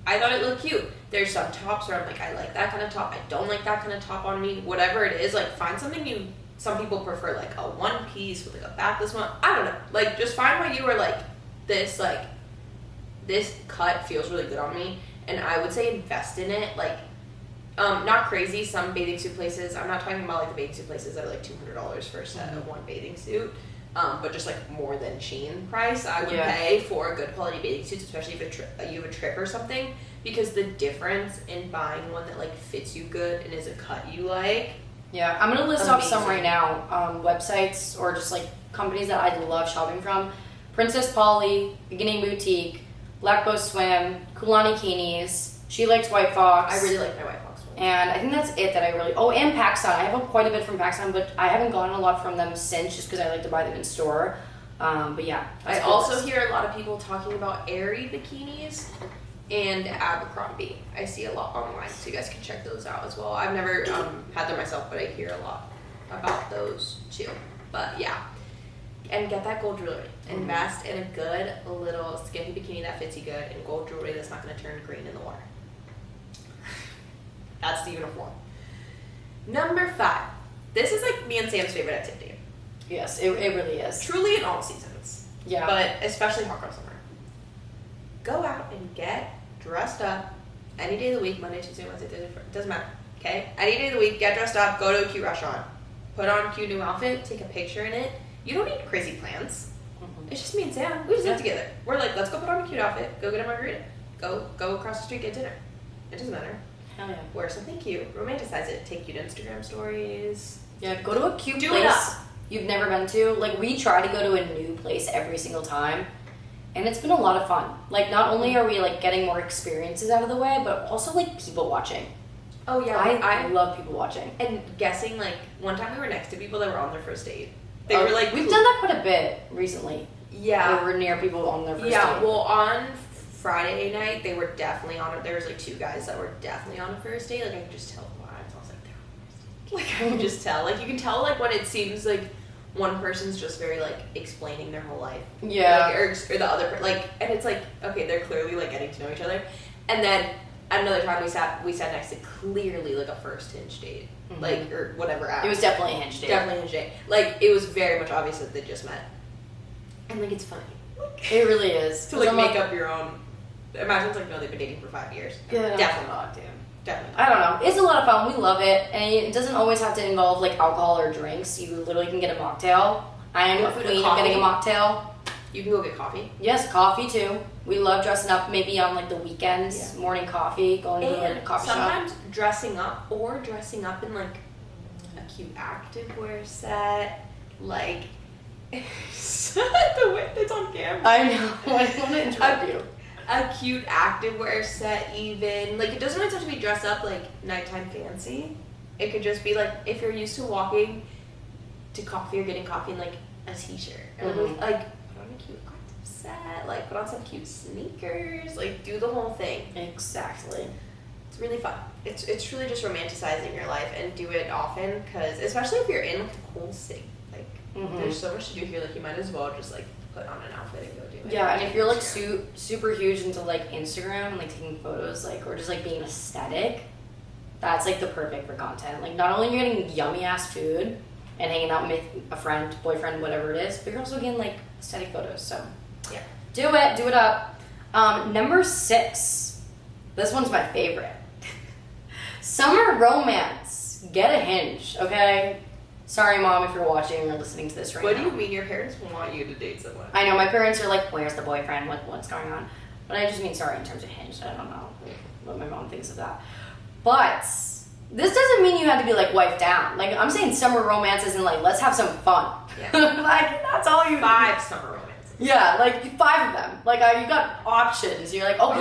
I thought it looked cute. There's some tops where I'm like, I like that kind of top, I don't like that kind of top on me. Whatever it is, like find something some people prefer like a one piece with like a backless one. I don't know, like just find what you are like, this cut feels really good on me. And I would say invest in it, like, not crazy. Some bathing suit places, I'm not talking about like the bathing suit places that are like $200 for a set of one bathing suit, but just like more than Shein price, I would pay for good quality bathing suits, especially if you have a trip or something, because the difference in buying one that like fits you good and is a cut you like. Yeah, I'm gonna list off some right now, websites or just like companies that I love shopping from: Princess Polly, Beginning Boutique, Black Bow Swim, Kulani Kinis, She Likes White Fox. I really like my White Fox one. And I think that's it that I really... Oh, and PacSun. I have quite a bit from PacSun, but I haven't gotten a lot from them since, just because I like to buy them in store. But yeah. I also hear a lot of people talking about Aerie bikinis and Abercrombie. I see a lot online, so you guys can check those out as well. I've never had them myself, but I hear a lot about those too. But yeah. And get that gold jewelry. Invest in a good little skimpy bikini that fits you good, and gold jewelry that's not going to turn green in the water. That's the uniform. Number 5. This is like me and Sam's favorite activity. Yes, it really is. Truly in all seasons. Yeah. But especially hot girl summer. Go out and get dressed up any day of the week, Monday, Tuesday, Wednesday, Thursday, Friday. Doesn't matter. Okay? Any day of the week, get dressed up, go to a cute restaurant. Put on a cute new outfit, take a picture in it. You don't need crazy plans. It's just me and Sam. We just live together. We're like, let's go put on a cute outfit, go get a margarita, go across the street, get dinner. It doesn't matter. Hell yeah. Wear something cute, romanticize it, take cute Instagram stories. Yeah, go to a cute Do place it up. you've never been to. Like, we try to go to a new place every single time, and it's been a lot of fun. Like, not only are we like getting more experiences out of the way, but also like people watching. Oh yeah, I love people watching. And guessing, like, one time we were next to people that were on their first date. They were like, we've done that quite a bit recently. Yeah. We were near people on their first date. Yeah, well, on Friday night, they were definitely on it. There was like 2 guys that were definitely on a first date. Like, I could just tell the vibes. I was like, they're on a first date. Like, I can just tell. Like, you can tell, like, when it seems like one person's just very, like, explaining their whole life. Yeah. Like, or the other person, like, and it's like, okay, they're clearly, like, getting to know each other. And then another time we sat next to clearly, like, a first Hinge date. Like, or whatever app. It was definitely a Hinge date. Definitely a Hinge date. Like, it was very much obvious that they just met. And, like, it's funny. It really is. To, like, make up your own. Imagine it's like, no, they've been dating for 5 years. Yeah. Definitely not, dude. Definitely not. I don't know. It's a lot of fun. We love it. And it doesn't always have to involve, like, alcohol or drinks. You literally can get a mocktail. I am a queen of getting a mocktail. You can go get coffee. Yes, coffee, too. We love dressing up maybe on, like, the weekends. Yeah. Morning coffee, going to a coffee shop. Sometimes dressing up in, like, a cute activewear set. Like, the way that's on camera. I know. I want to interrupt you. A cute activewear set, even. Like, it doesn't always have to be dressed up, like, nighttime fancy. It could just be, like, if you're used to walking to coffee or getting coffee in, like, a t-shirt. Like, put on a cute active set. Like, put on some cute sneakers. Like, do the whole thing. Exactly. It's really fun. It's truly just romanticizing your life, and do it often, because especially if you're in, like, a cool city. Like, there's so much to do here. Like, you might as well just, like, put on an outfit and go do it. Yeah, and if you're like super huge into like Instagram, like taking photos, like, or just like being aesthetic, that's like the perfect for content. Like, not only are you getting yummy ass food and hanging out with a friend, boyfriend, whatever it is, but you're also getting like aesthetic photos. So yeah, do it up. Number 6. This one's my favorite. Summer romance. Get a Hinge, okay? Sorry, Mom, if you're watching or listening to this right now. What do you mean your parents want you to date someone? I know, my parents are like, where's the boyfriend? What's going on? But I just mean sorry in terms of Hinge. I don't know what my mom thinks of that. But this doesn't mean you have to be like wiped down. Like, I'm saying summer romance isn't like, let's have some fun. Yeah. Like, that's all you 5 summer romances. Yeah, like 5 of them. Like you got options. You're like, oh,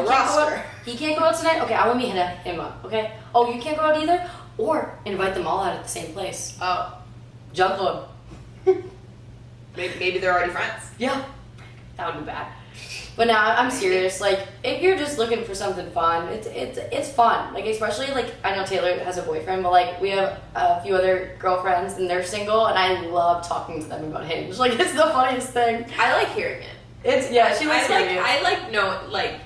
he can't go out tonight. Okay, I want me to hit him up. Okay. Oh, you can't go out either. Or invite them all out at the same place. Oh, Junk club. maybe they're already friends. Yeah, that would be bad. But now I'm serious. Like, if you're just looking for something fun, it's fun. Like, especially like I know Taylor has a boyfriend, but like we have a few other girlfriends and they're single, and I love talking to them about Hinge. Like, it's the funniest thing. I like hearing it. She likes hearing it.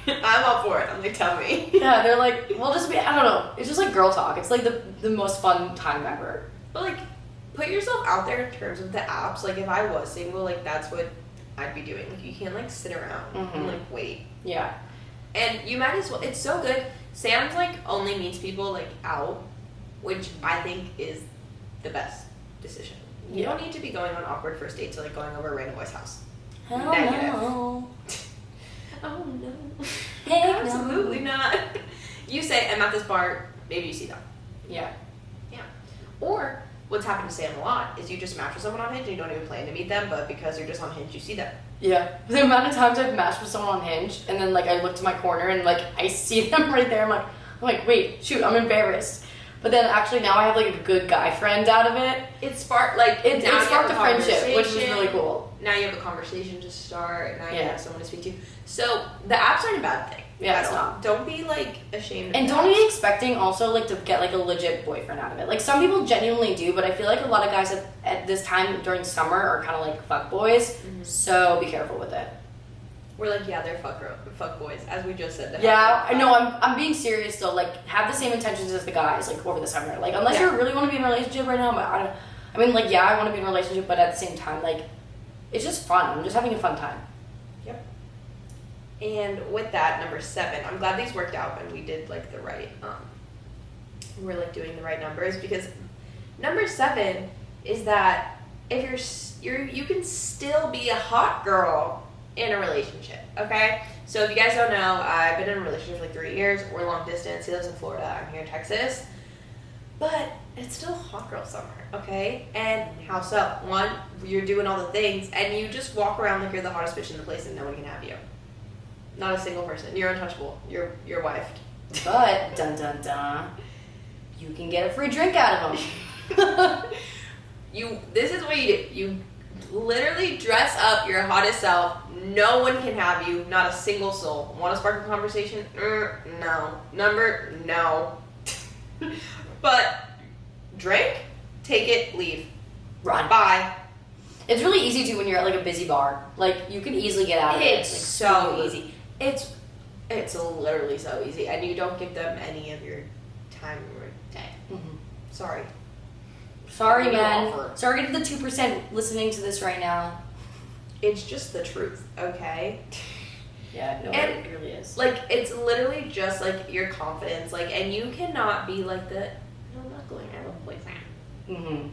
I'm all for it. I'm like, tell me. Yeah, they're like, we'll just be. I don't know. It's just like girl talk. It's like the most fun time ever. But like, put yourself out there in terms of the apps. Like, if I was single, like that's what I'd be doing. Like, you can't like sit around and like wait. Yeah. And you might as well. It's so good. Sam's like only meets people like out, which I think is the best decision. You don't need to be going on awkward first dates or like going over a random boy's house. Hell Negative. no. Oh no. Heck Absolutely not. You say, I'm at this bar, maybe you see them. Yeah. Yeah. Or what's happened to Sam a lot is you just match with someone on Hinge and you don't even plan to meet them, but because you're just on Hinge, you see them. Yeah. The amount of times I've matched with someone on Hinge and then like I look to my corner and like I see them right there. I'm like, wait, shoot, I'm embarrassed. But then actually now I have like a good guy friend out of it. It sparked a friendship, which was really cool. Now you have a conversation to start. Now you Yeah. have someone to speak to. So the apps aren't a bad thing. Yeah, it's not. Don't be like ashamed. And don't be expecting also like to get like a legit boyfriend out of it. Like some people genuinely do, but I feel like a lot of guys at this time during summer are kind of like fuck boys. Mm-hmm. So be careful with it. We're like, yeah, they're fuck boys, as we just said. Yeah, I know. I'm being serious though. Like, have the same intentions as the guys. Like over the summer. Like unless you really want to be in a relationship right now. But I mean, like yeah, I want to be in a relationship, but at the same time, like it's just fun. I'm just having a fun time. Yep. And with that, number 7, I'm glad these worked out and we did like the right. We're like doing the right numbers because number 7 is that if you can still be a hot girl in a relationship, okay? So if you guys don't know, I've been in a relationship for like 3 years. We're long distance. He lives in Florida. I'm here in Texas. But it's still hot girl summer, okay? And how so? 1, you're doing all the things, and you just walk around like you're the hottest bitch in the place and no one can have you. Not a single person. You're untouchable. You're wifed. But dun dun dun, you can get a free drink out of them. This is what you do. You literally dress up your hottest self. No one can have you. Not a single soul. Want to spark a conversation? No. Number? No. But drink, take it, leave. Run. Bye. It's really easy to when you're at like a busy bar. Like you can easily get out of it. It's like, so easy. It's literally so easy, and you don't give them any of your time or day. Mm-hmm. Sorry. Sorry, man. Sorry to the 2% listening to this right now. It's just the truth, okay? Yeah, no, and it really is. Like, it's literally just like your confidence, like, and you cannot be like the, no, I'm not going, I have a boyfriend. Mm-hmm.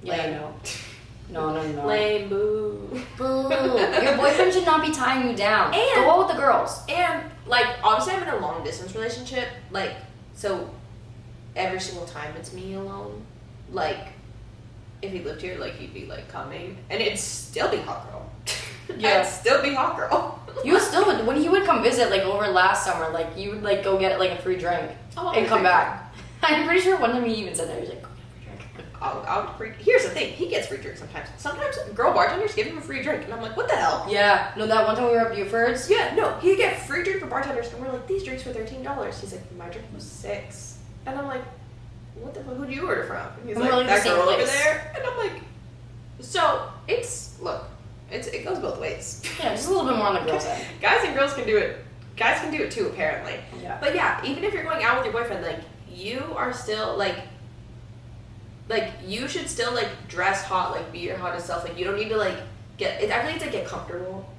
Yeah, Lame. no. No. Lame, boo. Boo. Your boyfriend should not be tying you down. And go out with the girls. And, like, obviously I'm in a long distance relationship, like, so every single time it's me alone, like, if he lived here, like, he'd be, like, coming, and it'd still be hot girl. Yeah. I'd still be hot girl. You still would, when he would come visit, like, over last summer, like, you would, like, go get, like, a free drink and come back. I'm pretty sure one time he even said that. He was like, go get a free drink. Here's the thing, he gets free drinks sometimes. Sometimes girl bartenders give him a free drink, and I'm like, what the hell? Yeah. No, that one time we were at Buford's? Yeah, no, he'd get free drink for bartenders, and we're like, these drinks were $13. He's like, my drink was $6. And I'm like, what the fuck, who'd you order from? And he's like, that girl over there. And I'm like, so, it goes both ways. Yeah, just a little bit more on the girls' side. Guys and girls can do it. Guys can do it too, apparently. Yeah. But yeah, even if you're going out with your boyfriend, like, you are still, like, you should still, like, dress hot, like, be your hottest self. Like, you don't need to, like, I think it's, like, get comfortable.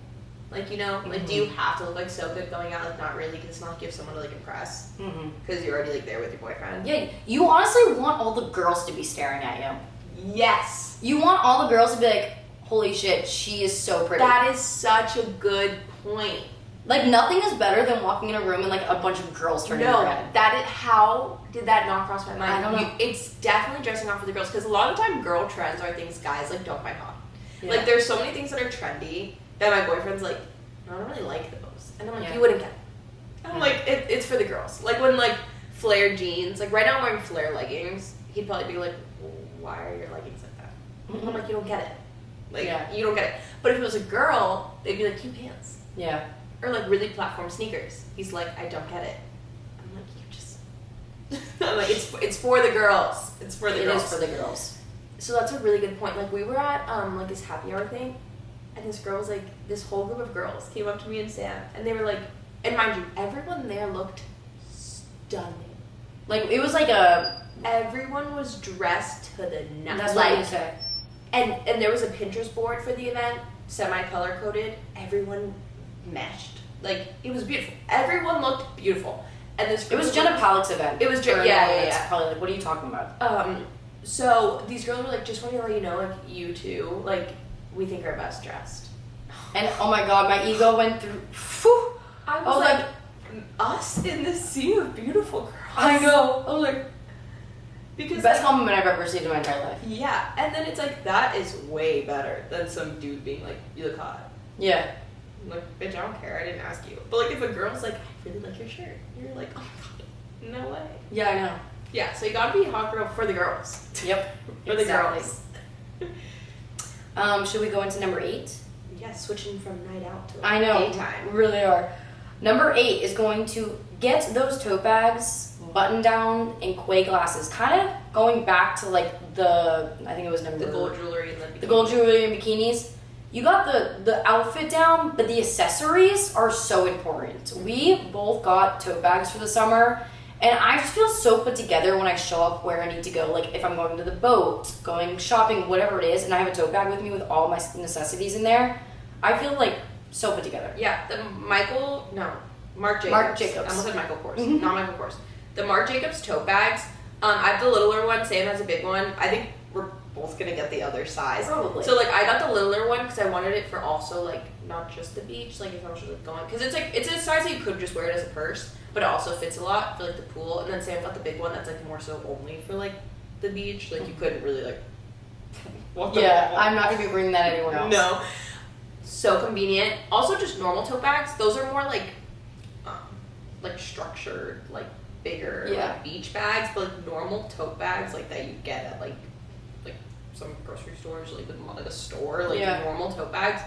Like, you know, like, do you have to look, like, so good going out? Like, not really, because it's not like you have someone to, like, impress. Because you're already, like, there with your boyfriend. Yeah, you honestly want all the girls to be staring at you. Yes. You want all the girls to be like, holy shit, she is so pretty. That is such a good point. Like, nothing is better than walking in a room and, like, a bunch of girls turning their head. How did that not cross my mind? I don't know. It's definitely dressing off for the girls, because a lot of the time girl trends are things guys, like, don't find hot. Yeah. Like, there's so many things that are trendy that my boyfriend's like, no, I don't really like those. And I'm like, Yeah. you wouldn't get it. And I'm like, it's for the girls. Like, when, like, flare jeans, like, right now I'm wearing flare leggings, he'd probably be like, why are your leggings like that? And I'm like, you don't get it. Like, you don't get it. But if it was a girl, they'd be like, cute pants. Yeah. Or, like, really platform sneakers. He's like, I don't get it. I'm like, you just... I'm like, it's for the girls. It's for the girls. It is for the girls. So that's a really good point. Like, we were at, like, this happy hour thing, and this girl was like, this whole group of girls came up to me and Sam, and they were like, and mind you, everyone there looked stunning. Like, it was like a... Everyone was dressed to the nines. That's what I say. And there was a Pinterest board for the event, semi-color coded. Everyone meshed. Like, it was beautiful. Everyone looked beautiful. And this It was Jenna Pollock's event. It was yeah. Probably like, what are you talking about? So these girls were like, just want to let you know, like, you two, like, we think are best dressed. And oh my god, my ego went through. Whew. I was like, us in this sea of beautiful girls. I know. I was like, because Best compliment I've ever received in my entire life. yeah, and then it's like, that is way better than some dude being like, you look hot. Yeah. I'm like, bitch, I don't care, I didn't ask you. But like, if a girl's like, I really like your shirt, you're like, oh my god, no way. Yeah, I know. Yeah, so you gotta be a hot girl for the girls. Yep. For the girls. Should we go into number 8? Yeah, switching from night out to I know. daytime. We really are. Number 8 is going to get those tote bags, button down, and quay glasses. Kind of going back to like I think it was number... The gold jewelry and the gold jewelry and bikinis. You got the outfit down, but the accessories are so important. We both got tote bags for the summer, and I just feel so put together when I show up where I need to go. Like if I'm going to the boat, going shopping, whatever it is, and I have a tote bag with me with all my necessities in there, I feel like so put together. Yeah, Marc Jacobs. Marc Jacobs. I almost said Michael Kors, not Michael Kors. The Marc Jacobs tote bags. I have the littler one. Sam has a big one. I think we're both gonna get the other size. Probably. So like, I got the littler one because I wanted it for also like not just the beach. Like if I was just like going, because it's like it's a size that you could just wear it as a purse, but it also fits a lot for like the pool. And then Sam got the big one that's like more so only for like the beach. Like you couldn't really like. Yeah, I'm not gonna be bringing that anywhere else. No. So convenient. Also, just normal tote bags. Those are more like structured, like bigger, like beach bags. But like normal tote bags, like that you get at like some grocery stores, like a store, like normal tote bags,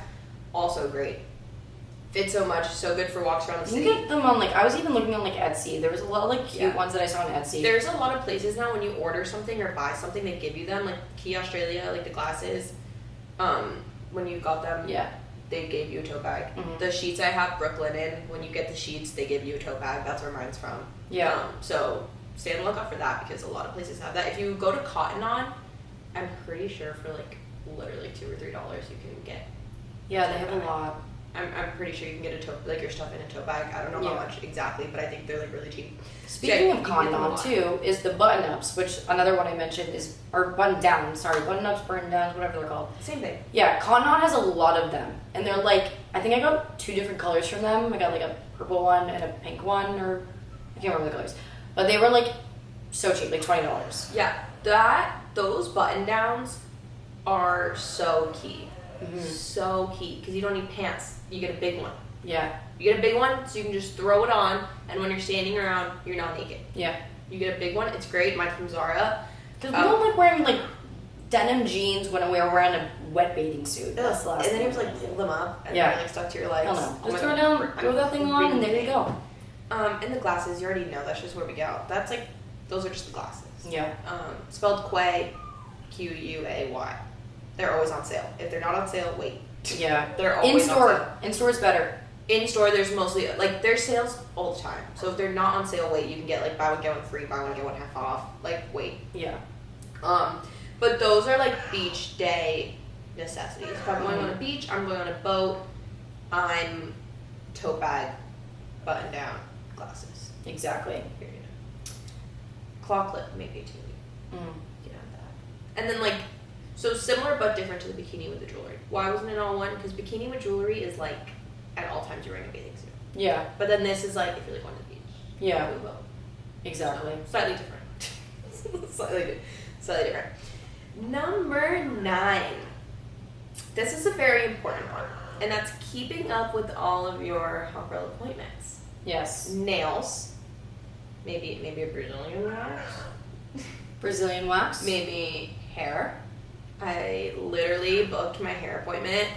also great. Fit so much, so good for walks around the city. You can get them on I was even looking on like Etsy. There was a lot of like cute ones that I saw on Etsy. There's a lot of places now when you order something or buy something, they give you them. Like Key Australia, like the glasses. When you got them, they gave you a tote bag. Mm-hmm. The sheets I have, Brooklinen, when you get the sheets, they give you a tote bag. That's where mine's from. Yeah. So stay on the lookout for that because a lot of places have that. If you go to Cotton On, I'm pretty sure for like literally $2 or $3 you can get. Yeah, they have a lot. I'm pretty sure you can get a tote, like your stuff in a tote bag. I don't know how much exactly, but I think they're like really cheap. Speaking of Cotton On too, is the button ups, which another one I mentioned is, or button downs, button ups, button downs, whatever they're called. Same thing. Yeah, Cotton On has a lot of them, and they're like, I think I got 2 different colors from them. I got like a purple one and a pink one, or I can't remember the colors, but they were like so cheap, like $20. Yeah, those button downs are so key. Mm-hmm. So key, because you don't need pants. You get a big one. Yeah. You get a big one, so you can just throw it on, and when you're standing around, you're not naked. Yeah. You get a big one. It's great. Mine's from Zara. Because we don't like wearing like denim jeans when we're wearing a wet bathing suit. That's the last and then you have thing to like pull them up, and they're like stuck to your legs. I don't know. Just throw that thing on, and there you go. And the glasses, you already know. That's just where we go. That's like, those are just the glasses. Yeah. Spelled Quay, Quay. They're always on sale. If they're not on sale, wait. Yeah. They're always on sale. In-store is better. In-store, there's mostly, like, there's sales all the time. So if they're not on sale, wait. You can get, like, buy one, get one free, buy one, get one half off. Like, wait. Yeah. But those are, like, beach day necessities. If I'm going on a beach, I'm going on a boat, I'm tote bag, button down, glasses. Exactly. Period. Claw clip, maybe, too. You can have that. And then, like, so similar but different to the bikini with the jewelry. Why wasn't it all one? Because bikini with jewelry is like at all times you're wearing a bathing suit. Yeah. But then this is like if you're like going to the beach. Yeah. We will. Exactly. So, slightly different. slightly different. Number 9. This is a very important one, and that's keeping up with all of your hot girl appointments. Yes. Nails, maybe a Brazilian wax. Brazilian wax. Maybe hair. I literally booked my hair appointment.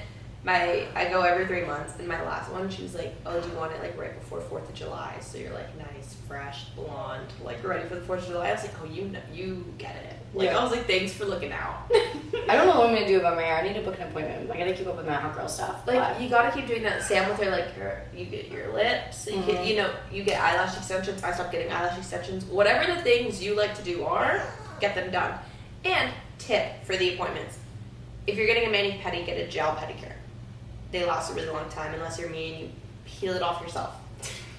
I go every 3 months, and my last one, she was like, "Oh, do you want it like right before 4th of July? So you're like nice, fresh, blonde, like ready for the 4th of July." I was like, "Oh, you get it." Like I was like, "Thanks for looking out." I don't know what I'm gonna do about my hair. I need to book an appointment. I gotta keep up with my hot girl stuff. Like you gotta keep doing that. Sam with her, like you get your lips. You get, you get eyelash extensions. I stopped getting eyelash extensions. Whatever the things you like to do are, get them done. And tip for the appointments: if you're getting a mani pedi, get a gel pedicure. They last a really long time unless you're me and you peel it off yourself.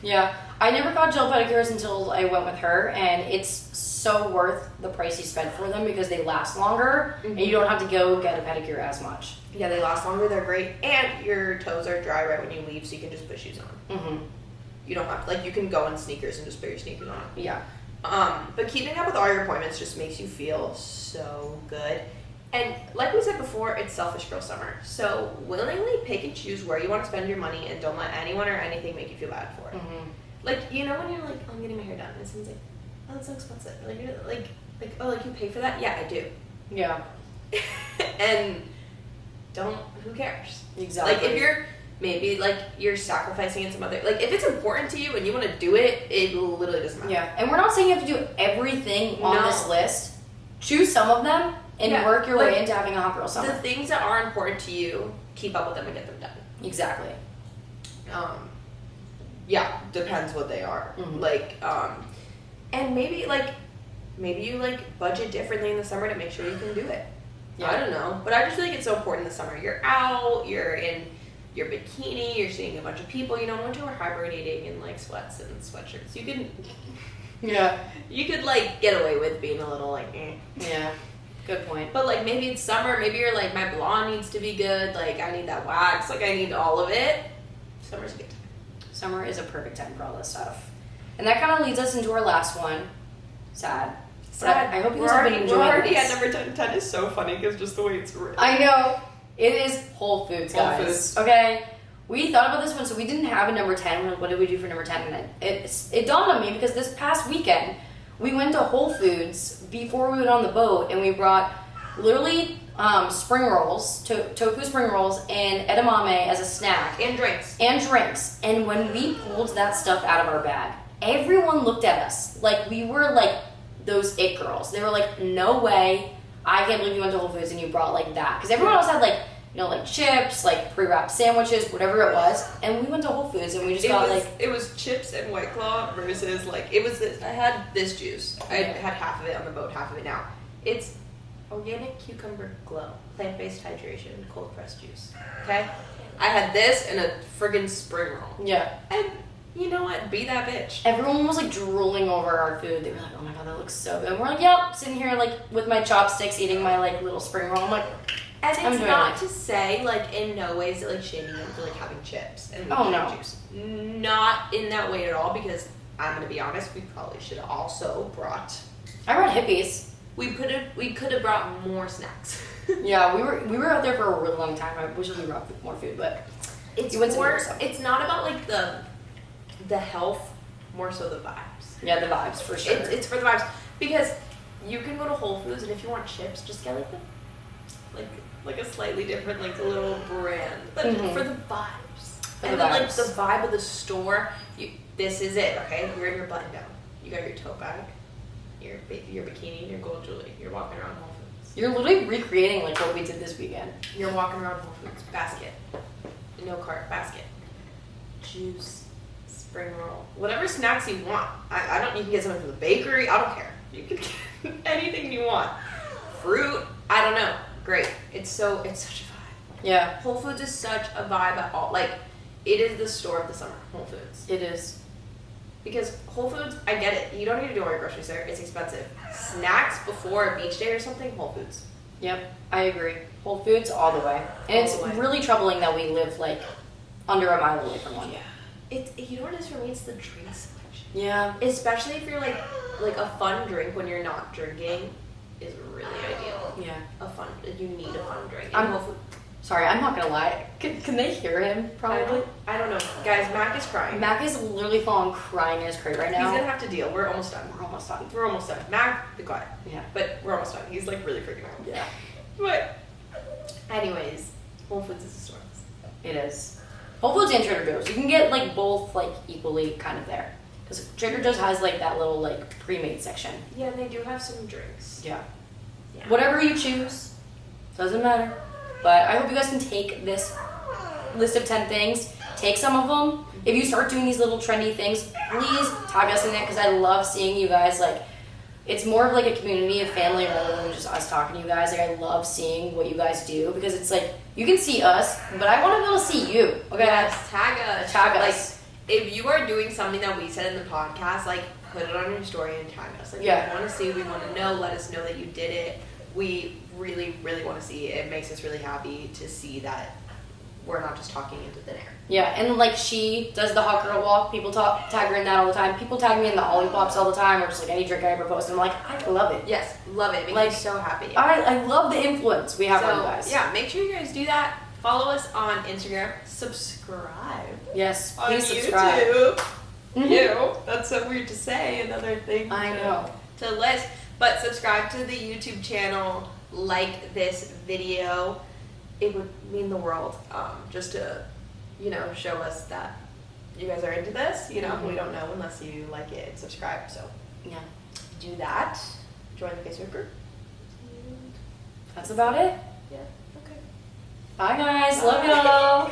Yeah, I never got gel pedicures until I went with her, and it's so worth the price you spend for them because they last longer, and you don't have to go get a pedicure as much. Yeah, they last longer. They're great, and your toes are dry right when you leave, so you can just put shoes on. Mm-hmm. You don't have to, like, you can go in sneakers and just put your sneakers on. Yeah. But keeping up with all your appointments just makes you feel so good. And like we said before, it's selfish girl summer. So willingly pick and choose where you want to spend your money, and don't let anyone or anything make you feel bad for it. Mm-hmm. Like, when you're like, "Oh, I'm getting my hair done," and someone's like, "Oh, that's so expensive." Like, you're like, "Oh, like you pay for that?" Yeah, I do. Yeah. And who cares? Exactly. Like, if you're maybe like you're sacrificing in some other, like, if it's important to you and you want to do it, it literally doesn't matter. Yeah, and we're not saying you have to do everything on this list. Choose some of them and work your way into having a hot girl summer. The things that are important to you, keep up with them and get them done. Exactly. Yeah, depends what they are. Mm-hmm. Like, and maybe you budget differently in the summer to make sure you can do it. Yeah. I don't know, but I just feel like it's so important in the summer. You're out, you're in your bikini, you're seeing a bunch of people. In winter we're hibernating in like sweats and sweatshirts. You could like get away with being a little like eh. Yeah. Good point. But like maybe it's summer, maybe you're like, my blonde needs to be good, like I need that wax, like I need all of it. Summer's a good time. Summer is a perfect time for all this stuff. And that kind of leads us into our last one. Sad. But I hope you guys have been enjoying We're already this. at number 10. 10 is so funny because just the way it's written. I know. It is Whole Foods, guys. Whole Foods. Okay? We thought about this one, so we didn't have a number 10. We're like, what did we do for number 10? And it dawned on me because this past weekend, we went to Whole Foods before we went on the boat, and we brought literally spring rolls, tofu spring rolls, and edamame as a snack. And drinks. And when we pulled that stuff out of our bag, everyone looked at us like we were like those it girls. They were like, "No way. I can't believe you went to Whole Foods and you brought like that." Because everyone else had like, like chips, like pre-wrapped sandwiches, whatever it was. And we went to Whole Foods and we just it was chips and White Claw versus like, it was this, I had this juice. I had half of it on the boat, half of it now. It's organic cucumber glow, plant-based hydration, cold pressed juice. Okay? I had this and a friggin' spring roll. Yeah. And you know what? Be that bitch. Everyone was like drooling over our food. They were like, "Oh my god, that looks so good." And we're like, "Yep," sitting here like with my chopsticks eating my like little spring roll. I'm like, and I'm it's doing not it. to say like in no ways that like shaming them for like having chips and no. juice. Not in that way at all, because I'm gonna be honest, we probably should have also brought. I brought hippies. We could have brought more snacks. Yeah, we were out there for a really long time. I wish we brought more food, but it's not about like the health, more so the vibes. Yeah, the vibes for sure. It's for the vibes, because you can go to Whole Foods and if you want chips, just get like a slightly different like little brand, but for the vibes. And then like the vibe of the store. This is it, okay? You're in your button down. You got your tote bag, your bikini, your gold jewelry. You're walking around Whole Foods. You're literally recreating like what we did this weekend. You're walking around Whole Foods. Basket. No cart. Basket. Juice. Spring roll. Whatever snacks you want. I don't. You can get something from the bakery. I don't care. You can get anything you want. Fruit. I don't know. Great. It's such a vibe. Yeah. Whole Foods is such a vibe at all. Like, it is the store of the summer. Whole Foods. It is. Because Whole Foods, I get it. You don't need to do all your groceries there. It's expensive. Snacks before a beach day or something, Whole Foods. Yep, I agree. Whole Foods all the way. And it's really troubling that we live like under a mile away from one. Yeah. You know what it is for me? It's the drink selection. Yeah. Especially if you're like a fun drink when you're not drinking is really ideal. Yeah. You need a fun drink. Sorry, I'm not gonna lie. Can they hear him? Probably. I don't know. Guys, Mac is crying. Mac is literally falling crying in his crate right now. He's gonna have to deal. We're almost done. We're almost done. We're almost done. Mac, be quiet. Yeah. But we're almost done. He's like really freaking out. Yeah. But, anyways, Whole Foods is a store. It is. Whole Foods and Trader Joe's. You can get like both like equally kind of there. Because Trader Joe's has like that little like pre-made section. Yeah, and they do have some drinks. Yeah. Yeah. Whatever you choose, doesn't matter. But I hope you guys can take this list of 10 things, take some of them. If you start doing these little trendy things, please tag us in it because I love seeing you guys. Like, it's more of like a community of family rather than just us talking to you guys. Like, I love seeing what you guys do because it's like you can see us, but I want to be able to see you. Okay, Yes, tag us. Tag us. Like, if you are doing something that we said in the podcast, like put it on your story and tag us. Like, Yeah. we want to see, we want to know. Let us know that you did it. We really, really want to see it. It makes us really happy to see that we're not just talking into thin air. Yeah, and like she does the hot girl walk. People tag her in that all the time. People tag me in the Olippops all the time, or just like any drink I ever post. And I'm like, I love it. Yes, love it. It makes Like, me so happy. I love the influence we have on you So, guys. yeah, make sure you guys do that. Follow us on Instagram. Subscribe. Yes, On please subscribe. YouTube. Mhm. You. That's so weird to say. Another thing I know. to list. But subscribe to the YouTube channel. Like this video. It would mean the world. Just to, show us that you guys are into this. We don't know unless you like it and subscribe. So Yeah, do that. Join the Facebook group. that's about it. Yeah. Okay. Bye guys, Bye. love y'all.